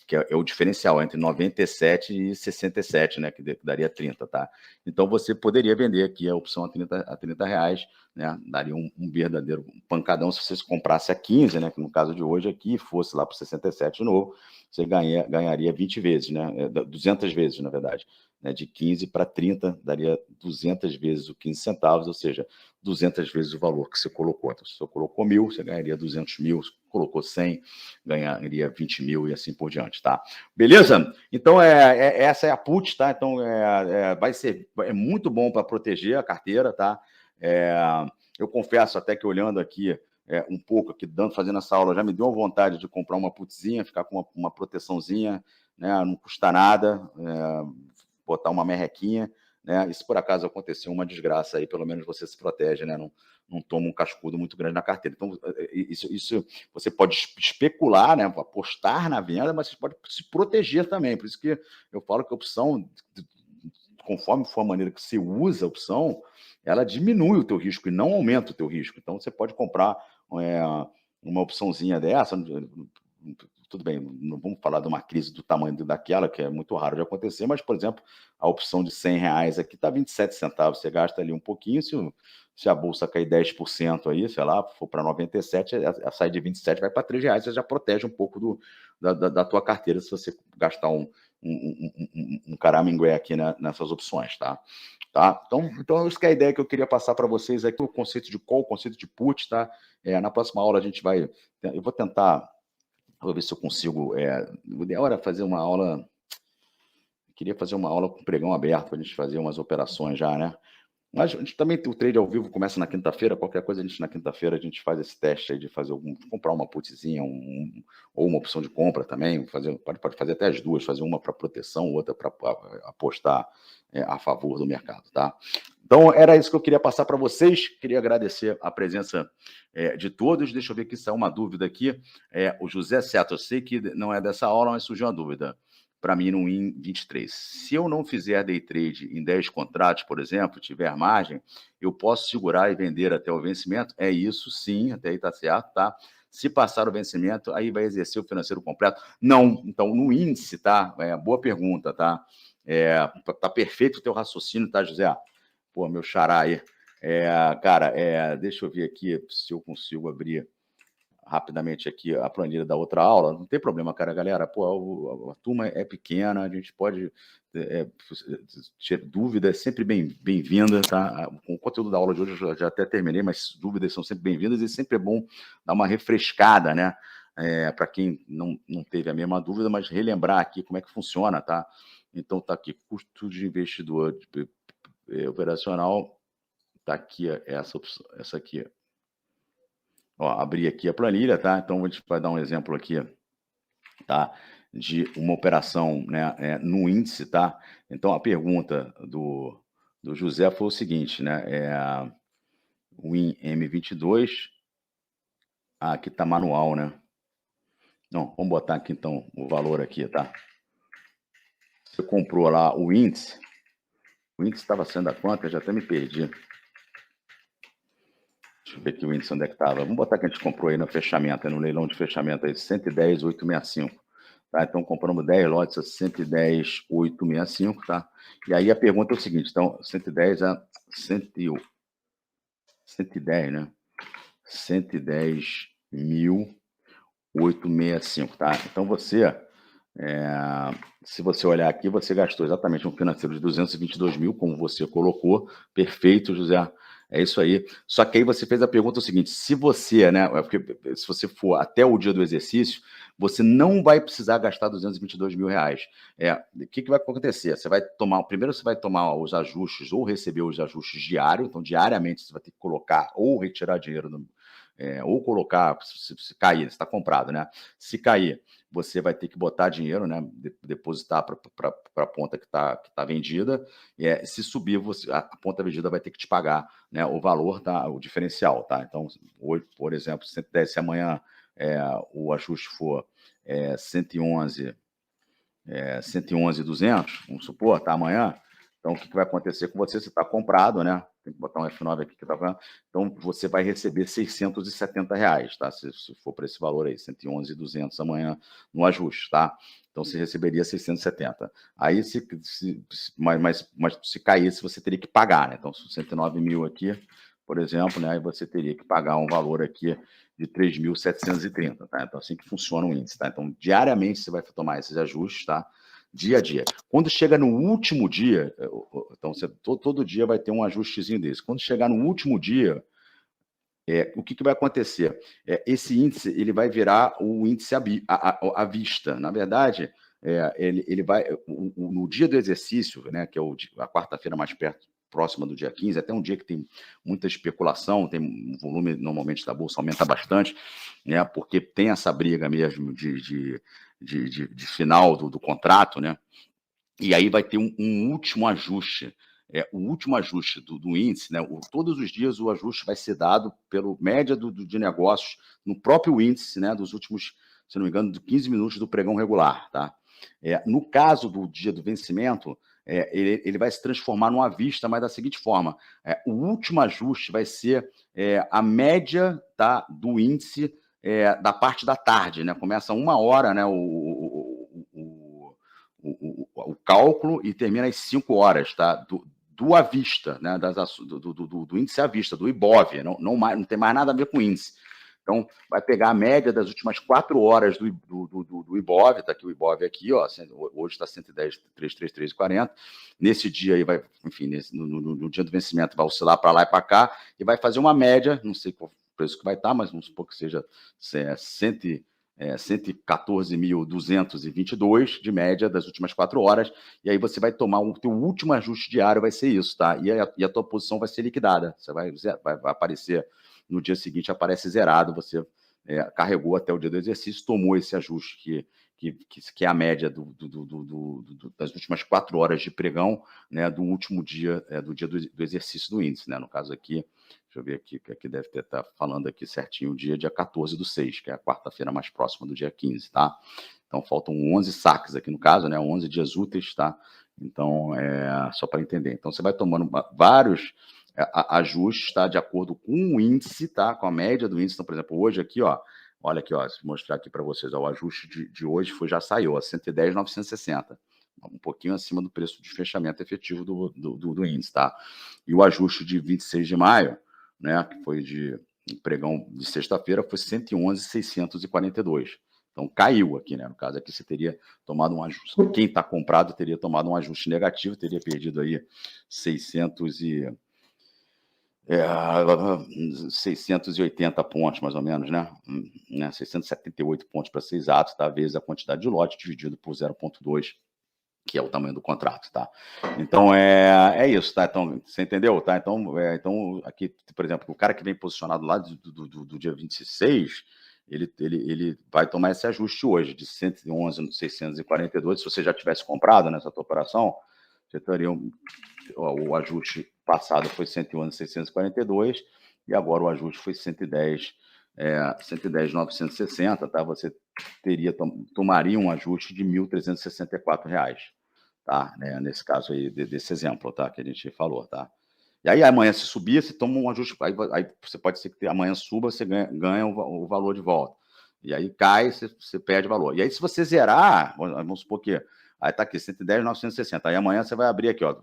que é o diferencial entre 97 e 67, né, que daria 30, tá? Então, você poderia vender aqui a opção a R$30, né? Daria um verdadeiro pancadão se você comprasse a 15, né? Que no caso de hoje aqui fosse lá para 67 de novo, você ganharia 20 vezes, né? 200 vezes, na verdade. Né? De 15 para 30, daria 200 vezes o 15 centavos, ou seja, 200 vezes o valor que você colocou. Então, se você colocou 1.000, você ganharia 200 mil. Se colocou 100, ganharia 20 mil e assim por diante, tá? Beleza? Então, essa é a put, tá? Então, é muito bom para proteger a carteira, tá? Eu confesso até que olhando aqui um pouco, aqui fazendo essa aula, já me deu vontade de comprar uma putzinha, ficar com uma proteçãozinha, né? Não custa nada, botar uma merrequinha, né? E se por acaso acontecer uma desgraça aí, pelo menos você se protege, né? Não toma um cascudo muito grande na carteira. Então, isso você pode especular, né? Apostar na venda, mas você pode se proteger também. Por isso que eu falo que a opção, conforme for a maneira que você usa a opção, ela diminui o teu risco e não aumenta o teu risco. Então, você pode comprar uma opçãozinha dessa, tudo bem, não vamos falar de uma crise do tamanho daquela, que é muito raro de acontecer, mas, por exemplo, a opção de R$100 aqui está 27 centavos, você gasta ali um pouquinho, se a bolsa cair 10% aí, sei lá, for para 97, sai de 27, vai para R$3, você já protege um pouco da tua carteira se você gastar um caramingué aqui, né, nessas opções, tá? Então, isso que é a ideia que eu queria passar para vocês aqui, o conceito de call, o conceito de put, tá? Na próxima aula eu vou tentar, vou ver se eu consigo, o ideal era fazer uma aula, queria fazer uma aula com o pregão aberto, para a gente fazer umas operações já, né? Mas a gente também, o trade ao vivo começa na quinta-feira, qualquer coisa na quinta-feira a gente faz esse teste aí de comprar uma putzinha, ou uma opção de compra também, pode fazer até as duas, fazer uma para proteção, outra para apostar a favor do mercado, tá? Então, era isso que eu queria passar para vocês, queria agradecer a presença de todos, deixa eu ver aqui se há uma dúvida aqui, o José Seto, eu sei que não é dessa aula, mas surgiu uma dúvida para mim no IN 23. Se eu não fizer day trade em 10 contratos, por exemplo, tiver margem, eu posso segurar e vender até o vencimento? É isso, sim, até aí está certo, tá? Se passar o vencimento, aí vai exercer o financeiro completo? Não. Então, no índice, tá? Boa pergunta, tá? Tá perfeito o teu raciocínio, tá, José? Pô, meu xará aí. Cara, deixa eu ver aqui se eu consigo abrir rapidamente aqui a planilha da outra aula, não tem problema, cara, galera, pô, a turma é pequena, a gente pode ter dúvida, é sempre bem-vinda, tá? Com o conteúdo da aula de hoje eu já até terminei, mas dúvidas são sempre bem-vindas e sempre é bom dar uma refrescada, né? Para quem não teve a mesma dúvida, mas relembrar aqui como é que funciona, tá? Então tá aqui, custo de investidor operacional, tá aqui essa opção, essa aqui, Ó, abri aqui a planilha, tá? Então a gente vai dar um exemplo aqui, tá? De uma operação, né, no índice, tá? Então a pergunta do José foi o seguinte, né? O M22, aqui tá manual, né? Não, vamos botar aqui então o valor aqui, tá? Você comprou lá o índice estava sendo a quanto? Eu já até me perdi. Deixa eu ver aqui o índice onde é que estava. Vamos botar que a gente comprou aí no fechamento, no leilão de fechamento aí, 110,865. Tá? Então compramos 10 lotes a 110,865, tá? E aí a pergunta é o seguinte, então 110 a 110, né? 110.865, tá? Então você, se você olhar aqui, você gastou exatamente um financeiro de 222 mil, como você colocou. Perfeito, José. É isso aí. Só que aí você fez a pergunta o seguinte: se você, né? Porque se você for até o dia do exercício, você não vai precisar gastar 222 mil reais. O que vai acontecer? Você vai tomar, primeiro você vai tomar os ajustes ou receber os ajustes diários, então diariamente você vai ter que colocar ou retirar dinheiro, ou colocar, se cair, está comprado, né? Se cair, você vai ter que botar dinheiro, né? Depositar para a ponta que tá vendida. Se subir, a ponta vendida vai ter que te pagar, né, o valor, tá? O diferencial, tá? Então, hoje, por exemplo, 110, se amanhã o ajuste for 111, 111,200, vamos supor, tá? Amanhã. Então, o que vai acontecer com você? Você está comprado, né? Tem que botar um F9 aqui que tá vendo. Então, você vai receber R$ 670, tá? Se for para esse valor aí, 111,200 amanhã no ajuste, tá? Então, você receberia 670. Aí, mas se caísse, você teria que pagar, né? Então, 109 mil aqui, por exemplo, né? Aí você teria que pagar um valor aqui de 3.730, tá? Então, assim que funciona o índice, tá? Então, diariamente você vai tomar esses ajustes, tá? Dia a dia. Quando chega no último dia, então você, todo dia vai ter um ajustezinho desse. Quando chegar no último dia, o que vai acontecer? Esse índice ele vai virar o índice à vista. Na verdade, ele vai no dia do exercício, né, que é a quarta-feira mais próxima do dia 15, até um dia que tem muita especulação, tem um volume normalmente da bolsa aumenta bastante, né, porque tem essa briga mesmo de final do contrato, né? E aí vai ter um último ajuste. O último ajuste do índice, né? Todos os dias o ajuste vai ser dado pela média de negócios no próprio índice, né? Dos últimos, se não me engano, de 15 minutos do pregão regular, tá? No caso do dia do vencimento, ele vai se transformar numa vista, mas da seguinte forma: o último ajuste vai ser a média, tá, do índice da parte da tarde, né? Começa 1 hora, né? O cálculo e termina às 5 horas, tá? Do à vista, né? Do índice à vista, do IBOV, não tem mais nada a ver com índice. Então, vai pegar a média das últimas 4 horas do IBOV, tá aqui o IBOV aqui, ó, hoje está 110,333,40. Nesse dia aí vai, enfim, no dia do vencimento vai oscilar para lá e para cá e vai fazer uma média, não sei qual preço que vai estar, mas vamos supor que seja 114.222 de média das últimas 4 horas, e aí você vai tomar o teu último ajuste diário, vai ser isso, tá? E a tua posição vai ser liquidada, você vai aparecer no dia seguinte, aparece zerado, você carregou até o dia do exercício, tomou esse ajuste que é a média das últimas 4 horas de pregão, né, do último dia, do dia do exercício do índice, né? No caso aqui, deixa eu ver aqui, que aqui deve estar falando aqui certinho o dia 14/6, que é a quarta-feira mais próxima do dia 15, tá? Então, faltam 11 saques aqui no caso, né? 11 dias úteis, tá? Então, só para entender. Então, você vai tomando vários ajustes, tá? De acordo com o índice, tá? Com a média do índice. Então, por exemplo, hoje aqui, ó, olha aqui, ó, se mostrar aqui para vocês, ó, o ajuste de hoje já saiu, a 110.960, um pouquinho acima do preço de fechamento efetivo do índice, tá? E o ajuste de 26 de maio, né, que foi de pregão de sexta-feira, foi 111.642. Então caiu aqui, né? No caso aqui você teria tomado um ajuste. Quem está comprado teria tomado um ajuste negativo, teria perdido aí 680 pontos, mais ou menos, né? 678 pontos para ser exato, tá? Vezes a quantidade de lote dividido por 0,2 que é o tamanho do contrato, tá? Então, é isso, tá? Então, você entendeu, tá? Então, aqui, por exemplo, o cara que vem posicionado lá do dia 26, ele vai tomar esse ajuste hoje, de 111.642. Se você já tivesse comprado nessa tua operação, você teria o ajuste passado foi 111.642 e agora o ajuste foi 110.960, tá? Você tomaria um ajuste de R$ 1.364, tá? Né? Nesse caso aí, desse exemplo, tá? Que a gente falou, tá? E aí amanhã se subir, você toma um ajuste, aí você pode ser que amanhã suba, você ganha o valor de volta. E aí cai, você perde valor. E aí se você zerar, vamos supor que aí tá aqui, 110.960. Aí amanhã você vai abrir aqui, ó,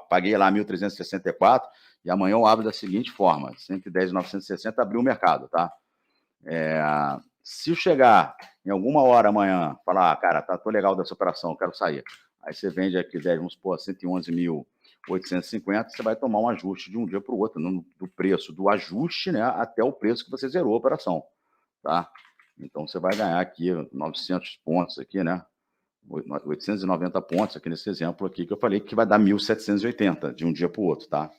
paguei lá 1.364 e amanhã eu abro da seguinte forma, 110.960, abriu o mercado, tá? Se chegar em alguma hora amanhã, falar, cara, tô legal dessa operação, quero sair. Aí você vende aqui, vamos supor, 111.850, você vai tomar um ajuste de um dia para o outro, do preço do ajuste, né, até o preço que você zerou a operação, tá? Então você vai ganhar aqui 900 pontos aqui, né? 890 pontos aqui nesse exemplo aqui que eu falei que vai dar 1.780 de um dia para o outro, tá?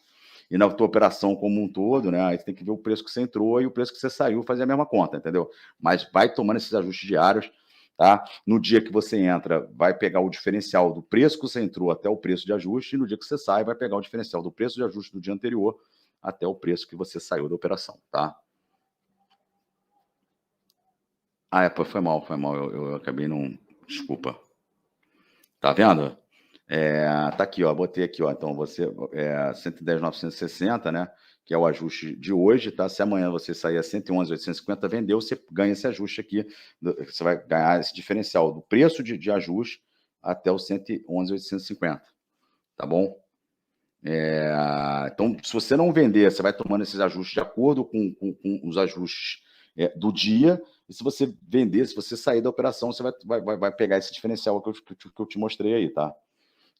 E na tua operação como um todo, né? Aí você tem que ver o preço que você entrou e o preço que você saiu, fazer a mesma conta, entendeu? Mas vai tomando esses ajustes diários, tá? No dia que você entra, vai pegar o diferencial do preço que você entrou até o preço de ajuste, e no dia que você sai, vai pegar o diferencial do preço de ajuste do dia anterior até o preço que você saiu da operação, tá? Pô, foi mal, eu acabei não. Desculpa. Tá vendo? Tá aqui, ó, botei aqui, ó, então você, 110.960, né, que é o ajuste de hoje, tá? Se amanhã você sair a 111.850, vendeu, você ganha esse ajuste aqui, você vai ganhar esse diferencial do preço de ajuste até o 111.850, tá bom? Então, se você não vender, você vai tomando esses ajustes de acordo com os ajustes do dia, e se você vender, se você sair da operação, você vai pegar esse diferencial que eu te mostrei aí, tá?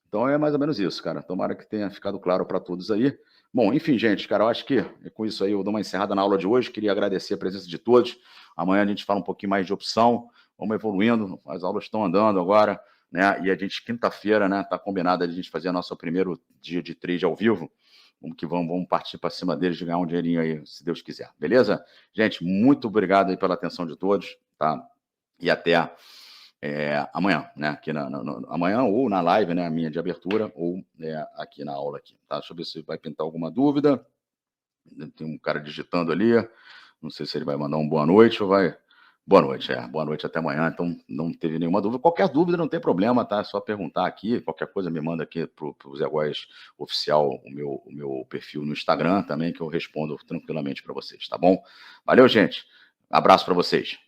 Então é mais ou menos isso, cara. Tomara que tenha ficado claro para todos aí. Bom, enfim, gente, cara, eu acho que com isso aí eu dou uma encerrada na aula de hoje. Queria agradecer a presença de todos. Amanhã a gente fala um pouquinho mais de opção. Vamos evoluindo. As aulas estão andando agora, né? E a gente, quinta-feira, né, tá combinado a gente fazer nosso primeiro dia de trade ao vivo. Vamos partir para cima deles de ganhar um dinheirinho aí, se Deus quiser. Beleza? Gente, muito obrigado aí pela atenção de todos, tá? E até amanhã, né? Aqui amanhã ou na live, né? A minha de abertura, ou aqui na aula aqui, tá? Deixa eu ver se vai pintar alguma dúvida. Tem um cara digitando ali. Não sei se ele vai mandar um boa noite ou vai. Boa noite, boa noite até amanhã. Então, não teve nenhuma dúvida. Qualquer dúvida, não tem problema, tá? É só perguntar aqui. Qualquer coisa me manda aqui pro Zé Góes Oficial, o meu perfil no Instagram também, que eu respondo tranquilamente para vocês, tá bom? Valeu, gente. Abraço para vocês.